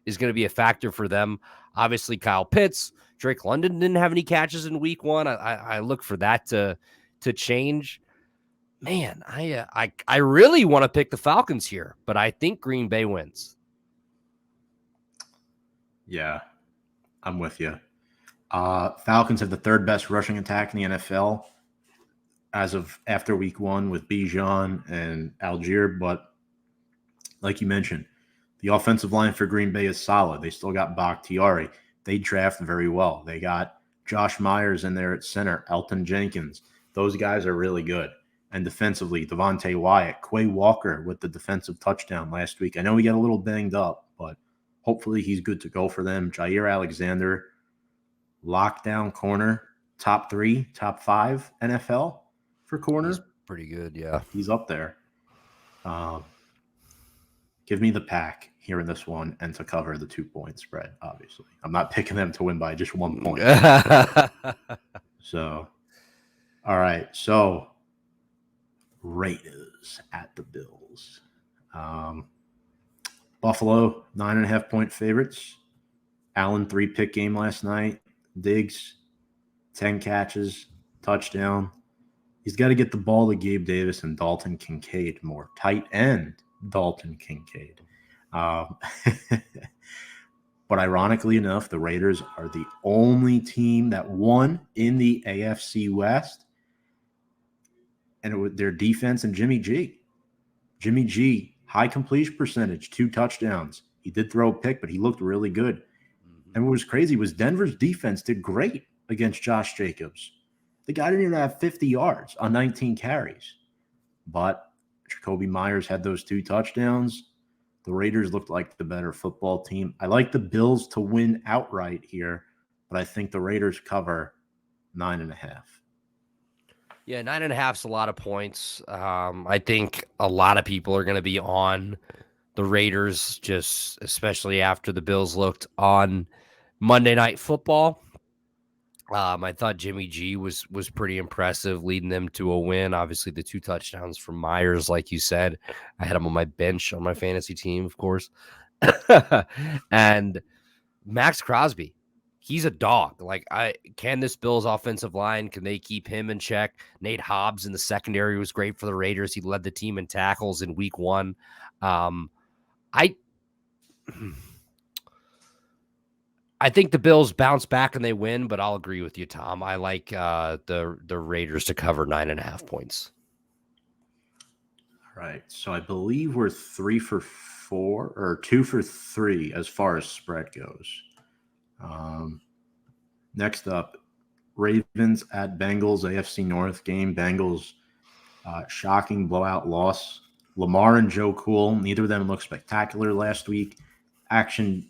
is going to be a factor for them. Obviously, Kyle Pitts, Drake London didn't have any catches in week 1. I look for that to change. Man, I really want to pick the Falcons here, but I think Green Bay wins. Yeah, I'm with you. Falcons have the 3rd best rushing attack in the NFL as of after week 1 with Bijan and Algier. But like you mentioned, the offensive line for Green Bay is solid. They still got Bakhtiari. They draft very well. They got Josh Myers in there at center, Elton Jenkins. Those guys are really good. And defensively, Devontae Wyatt, Quay Walker with the defensive touchdown last week. I know he got a little banged up, but hopefully he's good to go for them. Jair Alexander, lockdown corner, top 3, top 5 NFL for corner. He's pretty good, yeah. He's up there. Give me the Pack here in this one and to cover the 2-point spread, obviously. I'm not picking them to win by just 1 point. So, all right. So, Raiders at the Bills. Buffalo, 9.5-point favorites. Allen, 3-pick game last night. Diggs, 10 catches, touchdown. He's got to get the ball to Gabe Davis and Dalton Kincaid more. Tight end Dalton Kincaid. But ironically enough, the Raiders are the only team that won in the AFC West. And it was their defense and Jimmy G. Jimmy G, high completion percentage, 2 touchdowns. He did throw a pick, but he looked really good. And what was crazy was Denver's defense did great against Josh Jacobs. The guy didn't even have 50 yards on 19 carries. But Jacoby Myers had those 2 touchdowns. The Raiders looked like the better football team. I like the Bills to win outright here, but I think the Raiders cover 9.5. Yeah, 9.5 is a lot of points. I think a lot of people are going to be on the Raiders, just especially after the Bills looked on Monday Night Football. I thought Jimmy G was pretty impressive, leading them to a win. Obviously, the 2 touchdowns from Myers, like you said. I had him on my bench on my fantasy team, of course. And Max Crosby, he's a dog. Like, can this Bills offensive line, can they keep him in check? Nate Hobbs in the secondary was great for the Raiders. He led the team in tackles in week 1. I think the Bills bounce back and they win, but I'll agree with you, Tom. I like the Raiders to cover 9.5 points. All right. So I believe we're 3 for 4 or 2 for 3 as far as spread goes. Next up, Ravens at Bengals, AFC North game. Bengals, shocking blowout loss. Lamar and Joe Cool, neither of them looked spectacular last week. Action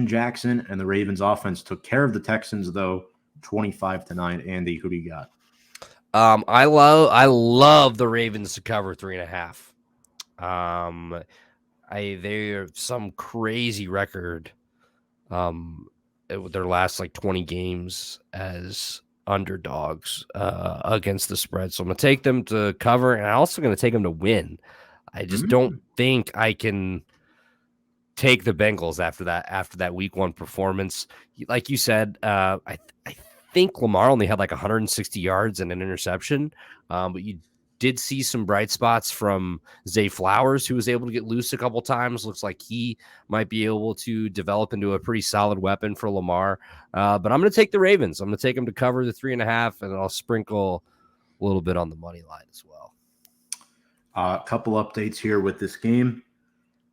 Jackson and the Ravens offense took care of the Texans, though, 25-9. Andy, who do you got? I love the Ravens to cover 3.5. They're some crazy record. Their last like 20 games as underdogs against the spread. So I'm gonna take them to cover, and I'm also gonna take them to win. I just don't think I can take the Bengals after that week 1 performance. Like you said, I think Lamar only had like 160 yards and an interception, but you did see some bright spots from Zay Flowers, who was able to get loose a couple times. Looks like he might be able to develop into a pretty solid weapon for Lamar. But I'm going to take the Ravens. I'm going to take them to cover the 3.5, and I'll sprinkle a little bit on the money line as well. A couple updates here with this game.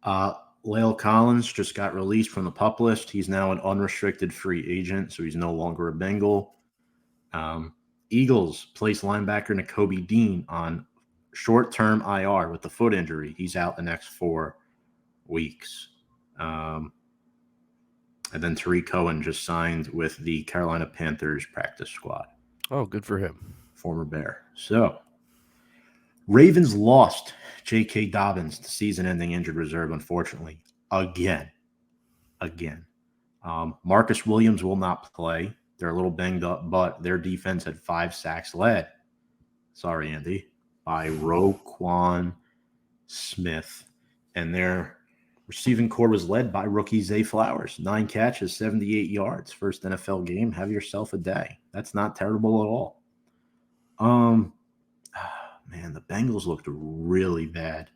La'el Collins just got released from the PUP list. He's now an unrestricted free agent, so he's no longer a Bengal. Eagles placed linebacker Nakobe Dean on short-term IR with the foot injury. He's out the next 4 weeks. And then Tariq Cohen just signed with the Carolina Panthers practice squad. Oh, good for him. Former Bear. So, Ravens lost J.K. Dobbins to season-ending injured reserve, unfortunately, again. Marcus Williams will not play. They're a little banged up, but their defense had 5 sacks led. Sorry, Andy. By Roquan Smith. And their receiving core was led by rookie Zay Flowers. 9 catches, 78 yards. First NFL game. Have yourself a day. That's not terrible at all. Man, the Bengals looked really bad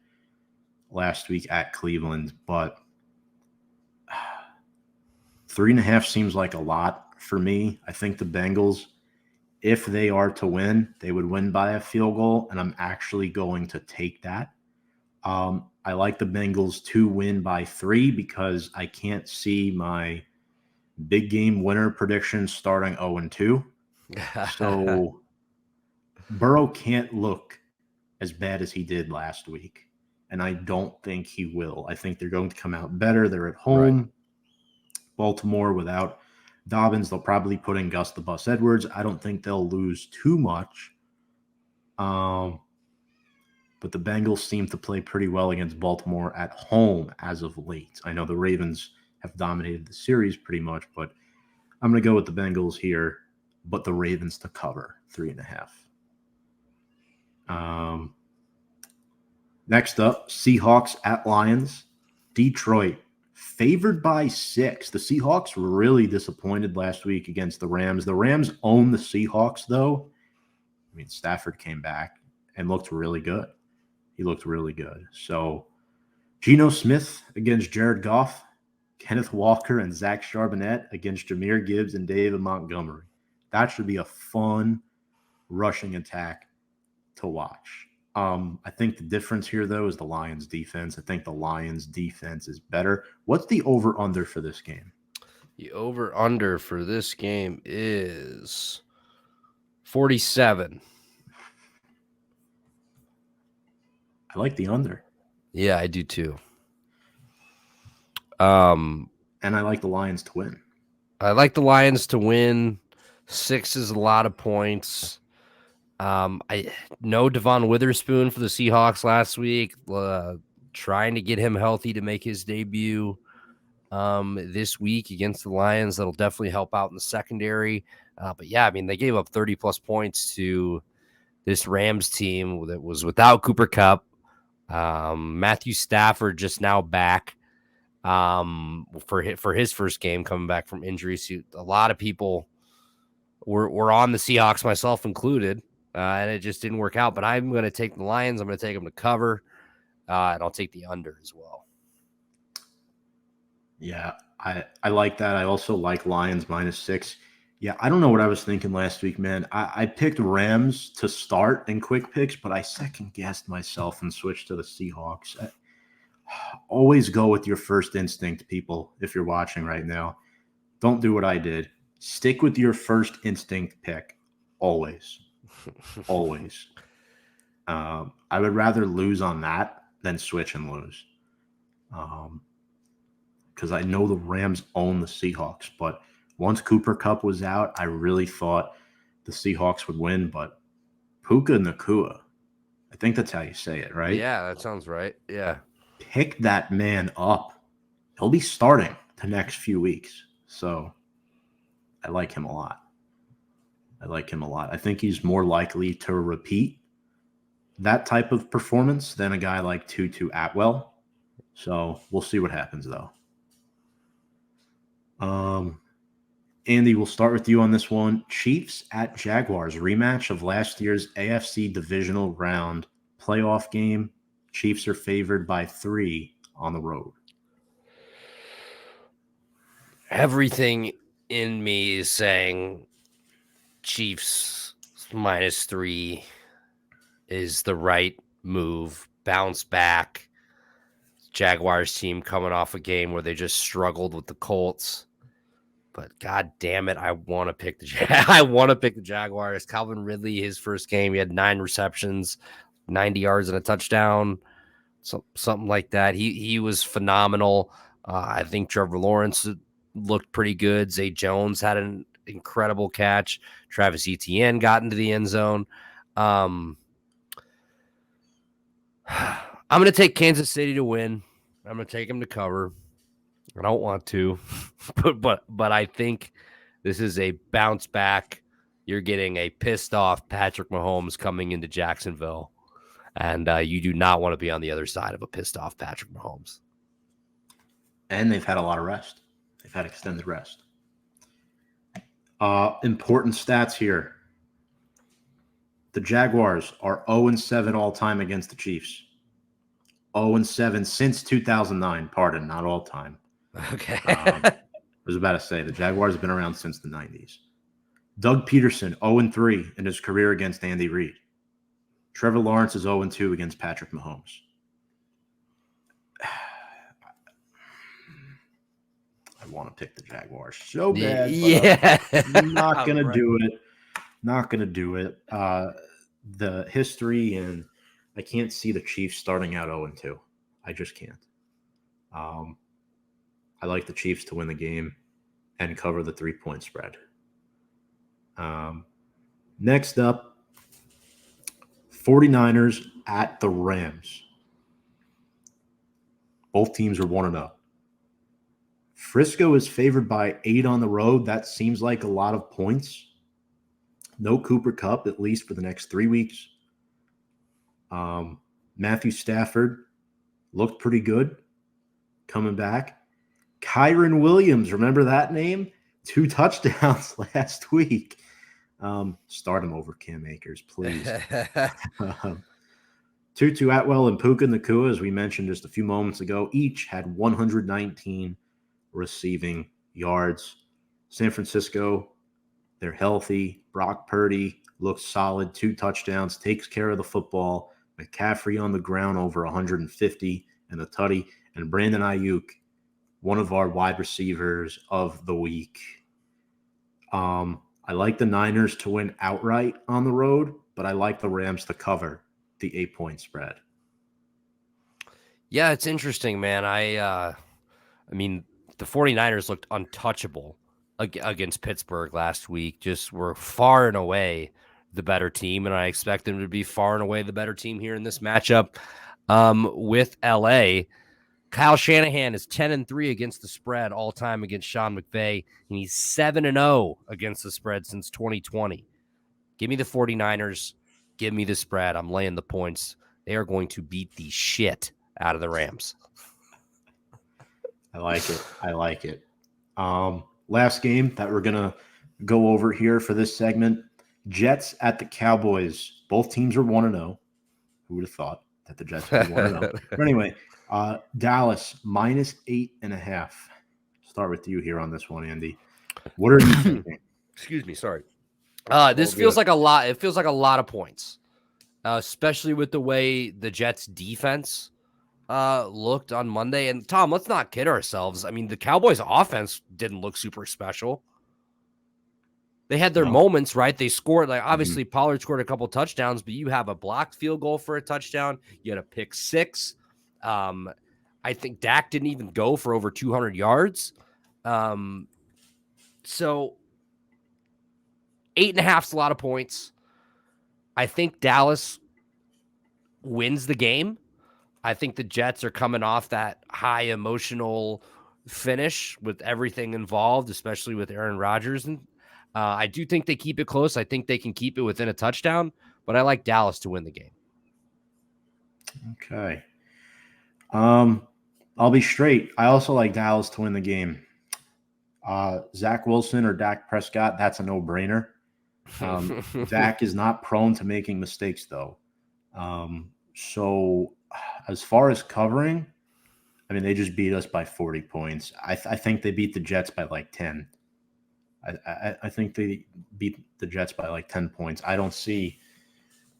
last week at Cleveland, but 3.5 seems like a lot for me. I think the Bengals, if they are to win, they would win by a field goal, and I'm actually going to take that. I like the Bengals to win by 3 because I can't see my big game winner prediction starting 0-2. So Burrow can't look as bad as he did last week, and I don't think he will. I think they're going to come out better. They're at home. Right. Baltimore without Dobbins, they'll probably put in Gus the Bus Edwards. I don't think they'll lose too much. But the Bengals seem to play pretty well against Baltimore at home as of late. I know the Ravens have dominated the series pretty much, but I'm going to go with the Bengals here, but the Ravens to cover 3.5. Next up, Seahawks at Lions. Detroit favored by 6. The Seahawks were really disappointed last week against the Rams. The Rams own the Seahawks, though. I mean, Stafford came back and looked really good. He looked really good. So, Geno Smith against Jared Goff, Kenneth Walker and Zach Charbonnet against Jahmyr Gibbs and David Montgomery. That should be a fun rushing attack to watch. I think the difference here, though, is the Lions' defense. I think the Lions' defense is better. What's the over-under for this game? The over-under for this game is 47. I like the under. Yeah, I do too. And I like the Lions to win. I like the Lions to win. 6 is a lot of points. I know Devon Witherspoon for the Seahawks last week, trying to get him healthy to make his debut this week against the Lions. That'll definitely help out in the secondary. But yeah, I mean, they gave up 30-plus points to this Rams team that was without Cooper Kupp. Matthew Stafford just now back for his first game coming back from injury. So a lot of people were on the Seahawks, myself included. And it just didn't work out. But I'm going to take the Lions. I'm going to take them to cover. And I'll take the under as well. Yeah, I like that. I also like Lions -6. Yeah, I don't know what I was thinking last week, man. I picked Rams to start in quick picks, but I second-guessed myself and switched to the Seahawks. Always go with your first instinct, people, if you're watching right now. Don't do what I did. Stick with your first instinct pick. Always. Always. I would rather lose on that than switch and lose. Because I know the Rams own the Seahawks, but once Cooper Kupp was out, I really thought the Seahawks would win, but Puka Nacua, I think that's how you say it, right? Yeah, that sounds right. Yeah. Pick that man up. He'll be starting the next few weeks. So I like him a lot. I think he's more likely to repeat that type of performance than a guy like Tutu Atwell. So we'll see what happens, though. Andy, we'll start with you on this one. Chiefs at Jaguars, rematch of last year's AFC divisional round playoff game. Chiefs are favored by 3 on the road. Everything in me is saying Chiefs -3 is the right move. Bounce back. Jaguars team coming off a game where they just struggled with the Colts. But god damn it, I want to pick the Jaguars. Calvin Ridley, his first game, he had 9 receptions, 90 yards and a touchdown, something like that. He was phenomenal. I think Trevor Lawrence looked pretty good. Zay Jones had an incredible catch. Travis Etienne got into the end zone. I'm going to take Kansas City to win. I'm going to take them to cover. I don't want to, but I think this is a bounce back. You're getting a pissed off Patrick Mahomes coming into Jacksonville, and you do not want to be on the other side of a pissed off Patrick Mahomes. And they've had a lot of rest. They've had extended rest. Important stats here. The Jaguars are 0-7 all time against the Chiefs. 0-7 since 2009. Pardon, not all time. Okay. I was about to say, the Jaguars have been around since the 90s. Doug Peterson, 0-3 in his career against Andy Reid. Trevor Lawrence is 0-2 against Patrick Mahomes. I want to pick the Jaguars so bad, but I'm not going to do it. Not going to do it. The history, and I can't see the Chiefs starting out 0-2. I just can't. I like the Chiefs to win the game and cover the 3-point spread. Next up, 49ers at the Rams. Both teams are 1-0. Frisco is favored by 8 on the road. That seems like a lot of points. No Cooper Kupp, at least for the next 3 weeks. Matthew Stafford looked pretty good coming back. Kyron Williams, remember that name? 2 touchdowns last week. Start him over Cam Akers, please. Tutu Atwell and Puka Nacua, as we mentioned just a few moments ago, each had 119 receiving yards. San Francisco, they're healthy. Brock Purdy looks solid, 2 touchdowns, takes care of the football. McCaffrey on the ground over 150 and a tutty. And Brandon Ayuk, one of our wide receivers of the week. I like the Niners to win outright on the road, but I like the Rams to cover the 8-point spread. Yeah, it's interesting, man. I mean, the 49ers looked untouchable against Pittsburgh last week. Just were far and away the better team, and I expect them to be far and away the better team here in this matchup with LA. Kyle Shanahan is 10-3 against the spread all time against Sean McVay, and he's 7-0 against the spread since 2020. Give me the 49ers. Give me the spread. I'm laying the points. They are going to beat the shit out of the Rams. I like it. Last game that we're going to go over here for this segment, Jets at the Cowboys. Both teams are 1-0. Who would have thought that the Jets would be 1-0? But anyway, Dallas -8.5. Start with you here on this one, Andy. What are you thinking? Excuse me, sorry. This feels like a lot. It feels like a lot of points, especially with the way the Jets defense looked on Monday. And Tom, let's not kid ourselves. I mean, the Cowboys offense didn't look super special. They had their moments, right? They scored, like obviously Pollard scored a couple touchdowns, but you have a blocked field goal for a touchdown. You had a pick six. I think Dak didn't even go for over 200 yards. So 8.5 is a lot of points. I think Dallas wins the game. I think the Jets are coming off that high emotional finish with everything involved, especially with Aaron Rodgers. And I do think they keep it close. I think they can keep it within a touchdown, but I like Dallas to win the game. Okay. I'll be straight. I also like Dallas to win the game. Zach Wilson or Dak Prescott, that's a no-brainer. Dak is not prone to making mistakes, though. So as far as covering, I mean, they just beat us by 40 points. I think they beat the Jets by like 10. I think they beat the Jets by like 10 points. I don't see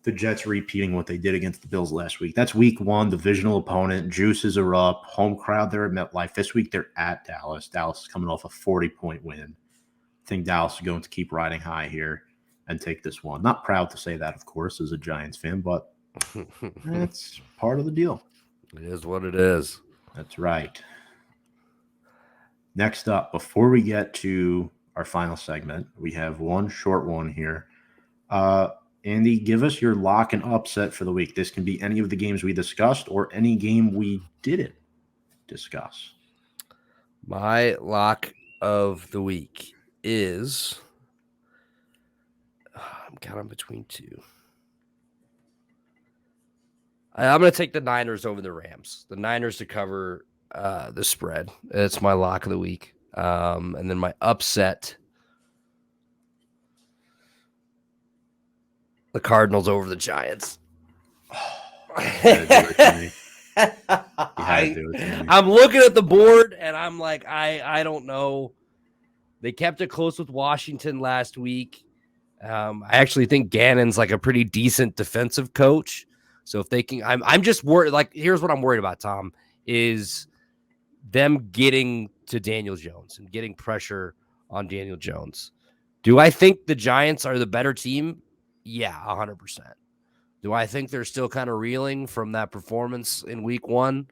the Jets repeating what they did against the Bills last week. That's week one, divisional opponent. Juices are up. Home crowd there at MetLife. This week they're at Dallas. Dallas is coming off a 40-point win. I think Dallas is going to keep riding high here and take this one. Not proud to say that, of course, as a Giants fan, but that's part of the deal. It is what it is. That's right. Next up, before we get to our final segment, we have one short one here. Andy, give us your lock and upset for the week. This can be any of the games we discussed or any game we didn't discuss. My lock of the week is I'm kind of between two. I'm going to take the Niners over the Rams. The Niners to cover the spread. It's my lock of the week. And then my upset, the Cardinals over the Giants. I'm looking at the board and I'm like, I don't know. They kept it close with Washington last week. I actually think Gannon's like a pretty decent defensive coach. So if they can, I'm just worried. Like, here's what I'm worried about, Tom, is them getting to Daniel Jones and getting pressure on Daniel Jones. Do I think the Giants are the better team? Yeah, 100%. Do I think they're still kind of reeling from that performance in week one?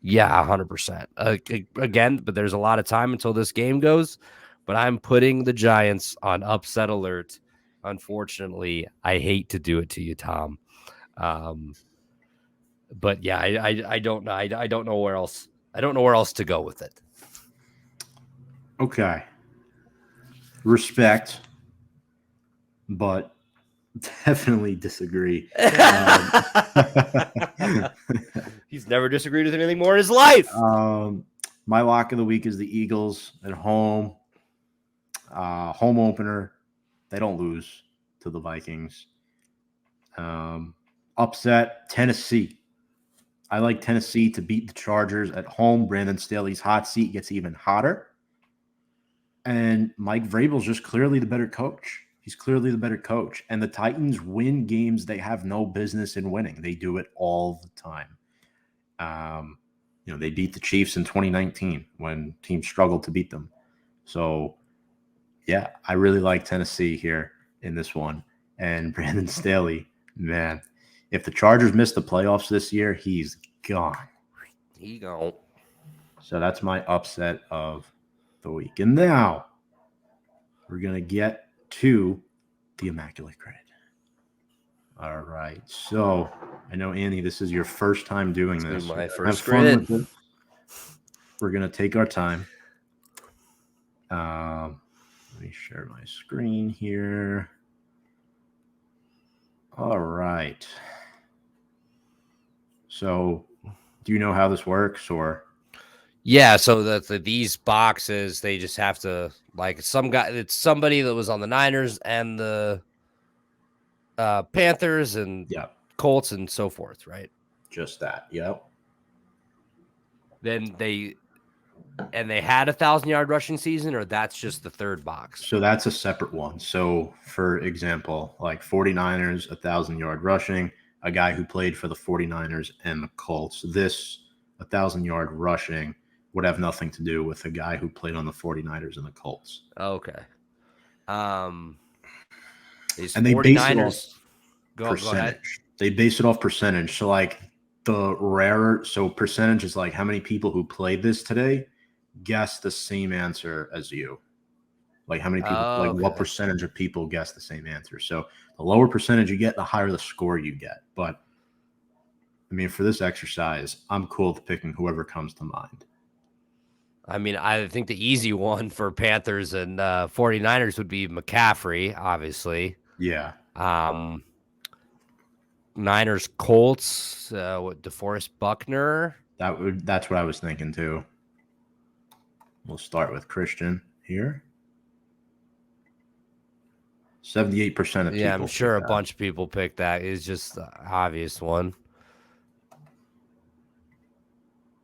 Yeah, 100%. Again, but there's a lot of time until this game goes. But I'm putting the Giants on upset alert. Unfortunately, I hate to do it to you, Tom. But yeah, I don't know. I don't know where else. I don't know where else to go with it. Okay. Respect, but definitely disagree. He's never disagreed with anything more in his life. My lock of the week is the Eagles at home. Home opener. They don't lose to the Vikings. Upset, Tennessee. I like Tennessee to beat the Chargers at home. Brandon Staley's hot seat gets even hotter. And Mike Vrabel's just clearly the better coach. He's clearly the better coach. And the Titans win games they have no business in winning. They do it all the time. They beat the Chiefs in 2019 when teams struggled to beat them. So, yeah, I really like Tennessee here in this one. And Brandon Staley, man, if the Chargers miss the playoffs this year, he's gone. He gone. So that's my upset of the week. And now we're going to get to the Immaculate Grid. All right. So I know, Andy, this is your first time doing this. My first grid. We're going to take our time. Let me share my screen here. All right. So do you know how this works or? Yeah, so these boxes, they just have to, like, it's somebody that was on the Niners and the Panthers and Colts and so forth, right? Just that, yep. Then they had 1,000-yard rushing season, or that's just the third box? So that's a separate one. So, for example, like 49ers, 1,000-yard rushing, a guy who played for the 49ers and the Colts. This 1,000-yard rushing would have nothing to do with a guy who played on the 49ers and the Colts. Okay. These And they base it off 49ers go ahead. percentage. They base it off percentage. So like the rarer, so percentage is like how many people who played this today guess the same answer as you. Like how many people, Oh, like what okay. percentage of people guess the same answer. So the lower percentage you get, the higher the score you get. But I mean, for this exercise, I'm cool with picking whoever comes to mind. I mean, I think the easy one for Panthers and 49ers would be McCaffrey, obviously. Yeah, Niners, Colts, DeForest Buckner. that's what I was thinking too. We'll start with Christian here. 78% of Yeah, I'm people pick sure a that. bunch of people pick that. It's just the obvious one.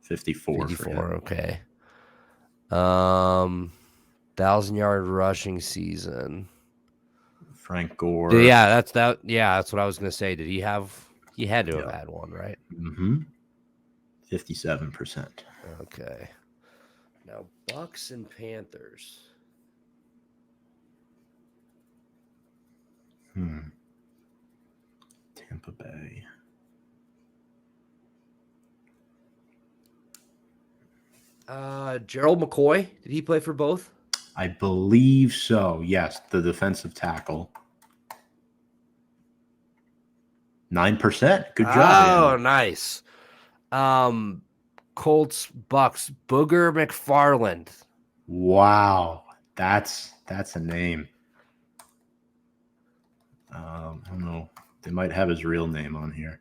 54 for 54, him. okay. 1,000-yard rushing season. Frank Gore. Yeah, that's that. Yeah, that's what I was gonna say. Did he have? He had to have had one, right? 57%. Okay. Now Bucks and Panthers. Tampa Bay. Gerald McCoy. Did he play for both? I believe so. Yes, the defensive tackle. 9%. Good job. Oh, Andy. nice. Colts, Bucks, Booger McFarland. Wow, that's a name. I don't know. They might have his real name on here.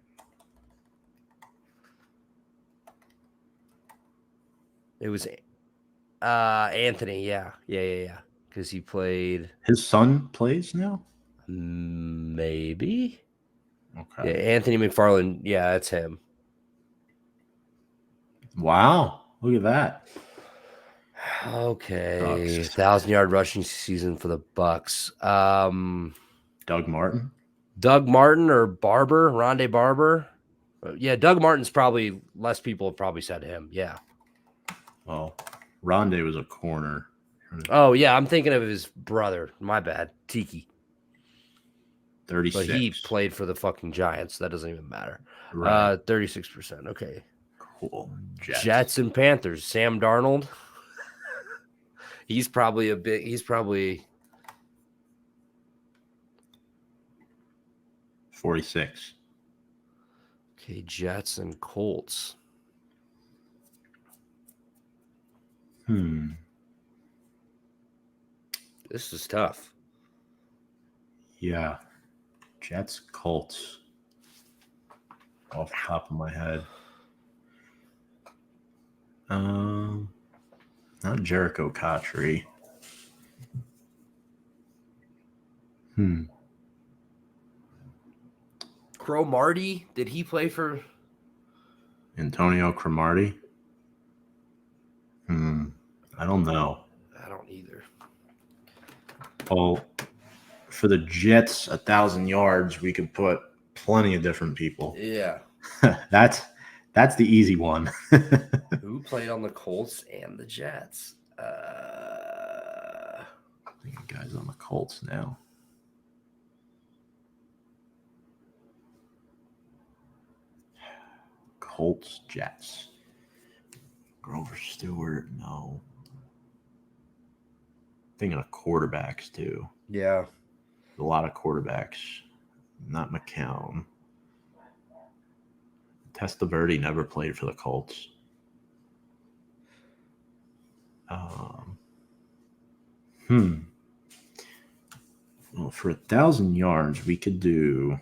It was Anthony. Yeah. Because he played. His son plays now. Maybe. Okay. Yeah, Anthony McFarland. Yeah, that's him. Wow, look at that. Okay, Bucks. 1,000-yard rushing season for the Bucks. Doug Martin. Doug Martin or Barber, Rondé Barber. Yeah, Doug Martin's probably less people have probably said him. Yeah. Well, Rondé was a corner. Oh yeah, I'm thinking of his brother. My bad, Tiki. 36. But he played for the fucking Giants. That doesn't even matter. Right. 36%. Okay. Cool. Jets and Panthers. Sam Darnold. He's probably 46. Okay, Jets and Colts. This is tough. Yeah. Jets, Colts. Off the top of my head. Not Jericho Cotchery. Cromartie, did he play for Antonio Cromartie? I don't know. I don't either. Well, for the Jets, 1,000 yards, we could put plenty of different people. Yeah. That's the easy one. Who played on the Colts and the Jets? I think the guy's on the Colts now. Colts, Jets. Grover Stewart, no. Thinking of quarterbacks too. Yeah. A lot of quarterbacks. Not McCown. Testaverde never played for the Colts. Well, for 1,000 yards, we could do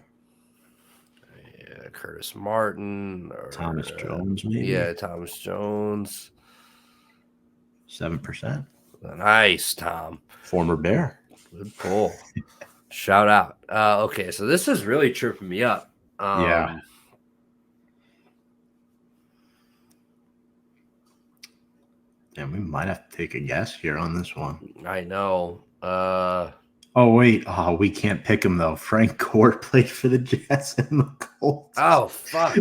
Curtis Martin or Thomas Jones, maybe. Yeah, Thomas Jones. 7%. Nice, Tom. Former Bear. Good pull. Shout out. Okay, so this is really tripping me up. Yeah. And we might have to take a guess here on this one. I know. Oh, wait. Oh, we can't pick him, though. Frank Gore played for the Jets and the Colts. Oh, fuck.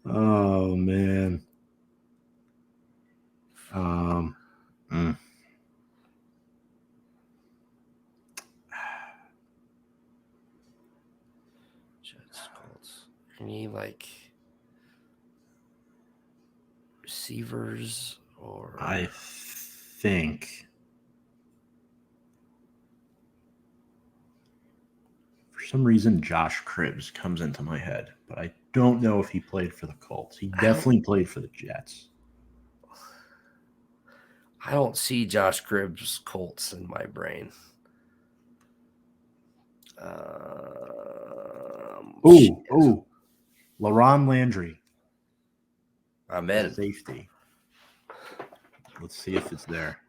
Oh, man. Any like receivers or I think for some reason Josh Cribbs comes into my head, but I don't know if he played for the Colts. He definitely played for the Jets. I don't see Josh Cribbs Colts in my brain. LaRon Landry. I'm in. Safety. Let's see if it's there.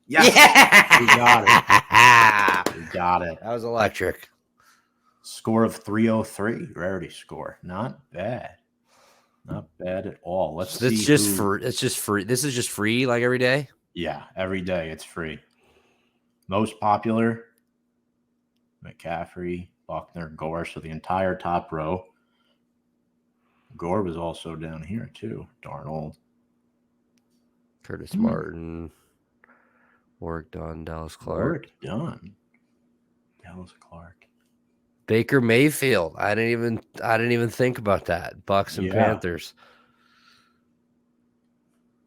Yes! Yeah! We got it. We got it. That was electric. Score of 303. Rarity score. Not bad. Not bad at all. Let's see. It's just free. This is just free like every day? Yeah, every day it's free. Most popular, McCaffrey, Buckner, Gore. So the entire top row. Gore was also down here too. Darnold. Curtis Martin. Warwick Dunn, Dallas Clark. Dallas Clark. Baker Mayfield. I didn't even think about that. Bucks and Panthers.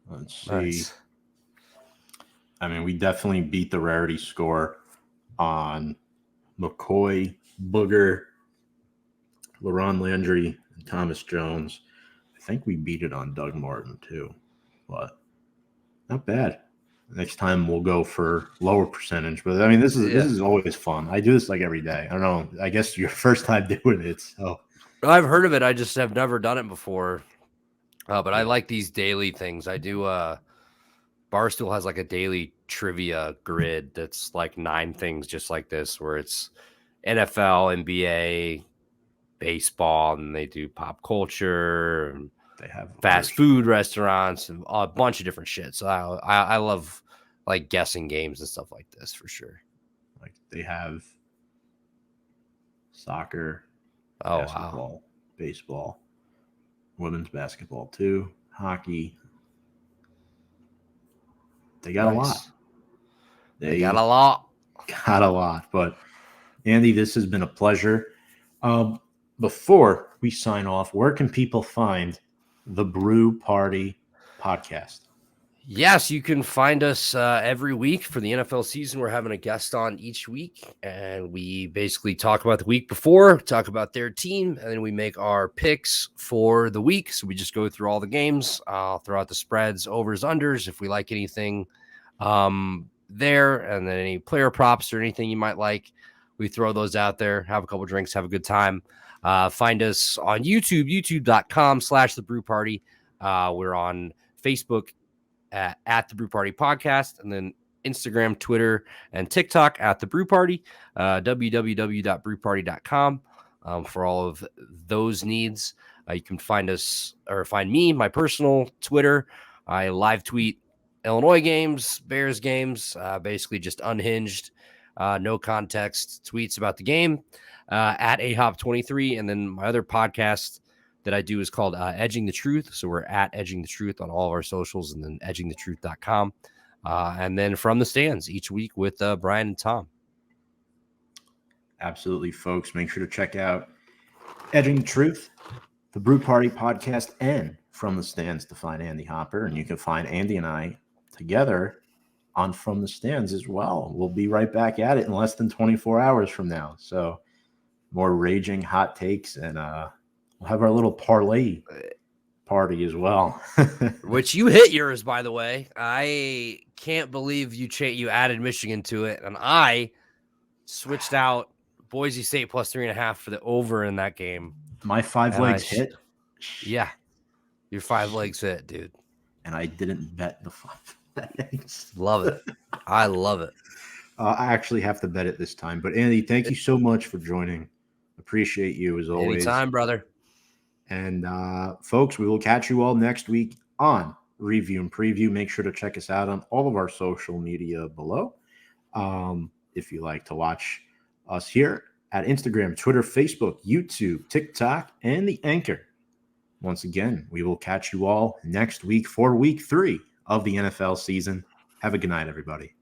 Let's see. Nice. I mean, we definitely beat the rarity score on McCoy, Booger, LaRon Landry, and Thomas Jones. I think we beat it on Doug Martin too, but not bad. Next time we'll go for lower percentage, but I mean this is always fun. I do this like every day. I don't know. I guess your first time doing it, so I've heard of it. I just have never done it before. But I like these daily things. I do. Barstool has like a daily trivia grid that's like 9 things just like this, where it's NFL, NBA, baseball, and they do pop culture. And they have fast food restaurants and a bunch of different shit. So I love like guessing games and stuff like this for sure. Like they have soccer, basketball, baseball, women's basketball too, hockey. They got a lot. They got a lot. Got a lot. But Andy, this has been a pleasure. Before we sign off, where can people find the Brew Party podcast? Yes, you can find us every week for the NFL season. We're having a guest on each week, and we basically talk about the week before, talk about their team, and then we make our picks for the week. So we just go through all the games, throw out the spreads, overs, unders, if we like anything there, and then any player props or anything you might like. We throw those out there, have a couple drinks, have a good time. Find us on YouTube, youtube.com/The Brew Party. We're on Facebook at The Brew Party Podcast, and then Instagram, Twitter, and TikTok at The Brew Party, www.brewparty.com for all of those needs. You can find us or find me, my personal Twitter. I live tweet Illinois games, Bears games, basically just unhinged, no context tweets about the game at AHOP23. And then my other podcast that I do is called Edging the Truth. So we're at Edging the Truth on all of our socials, and then edgingthetruth.com. And then From the Stands each week with Brian and Tom. Absolutely, folks. Make sure to check out Edging the Truth, the Brew Party podcast, and From the Stands to find Andy Hopper. And you can find Andy and I together on From the Stands as well. We'll be right back at it in less than 24 hours from now. So more raging hot takes, and we'll have our little parlay party as well. Which you hit yours, by the way. I can't believe you added Michigan to it, and I switched out Boise State plus 3.5 for the over in that game. My 5 legs hit. Yeah, your 5 legs hit, dude. And I didn't bet the 5 legs. Love it. I love it. I actually have to bet it this time. But Andy, thank you so much for joining. Appreciate you as always. Anytime, brother. And folks, we will catch you all next week on Review and Preview. Make sure to check us out on all of our social media below. If you like to watch us here at Instagram, Twitter, Facebook, YouTube, TikTok, and the Anchor. Once again, we will catch you all next week for week 3 of the NFL season. Have a good night, everybody.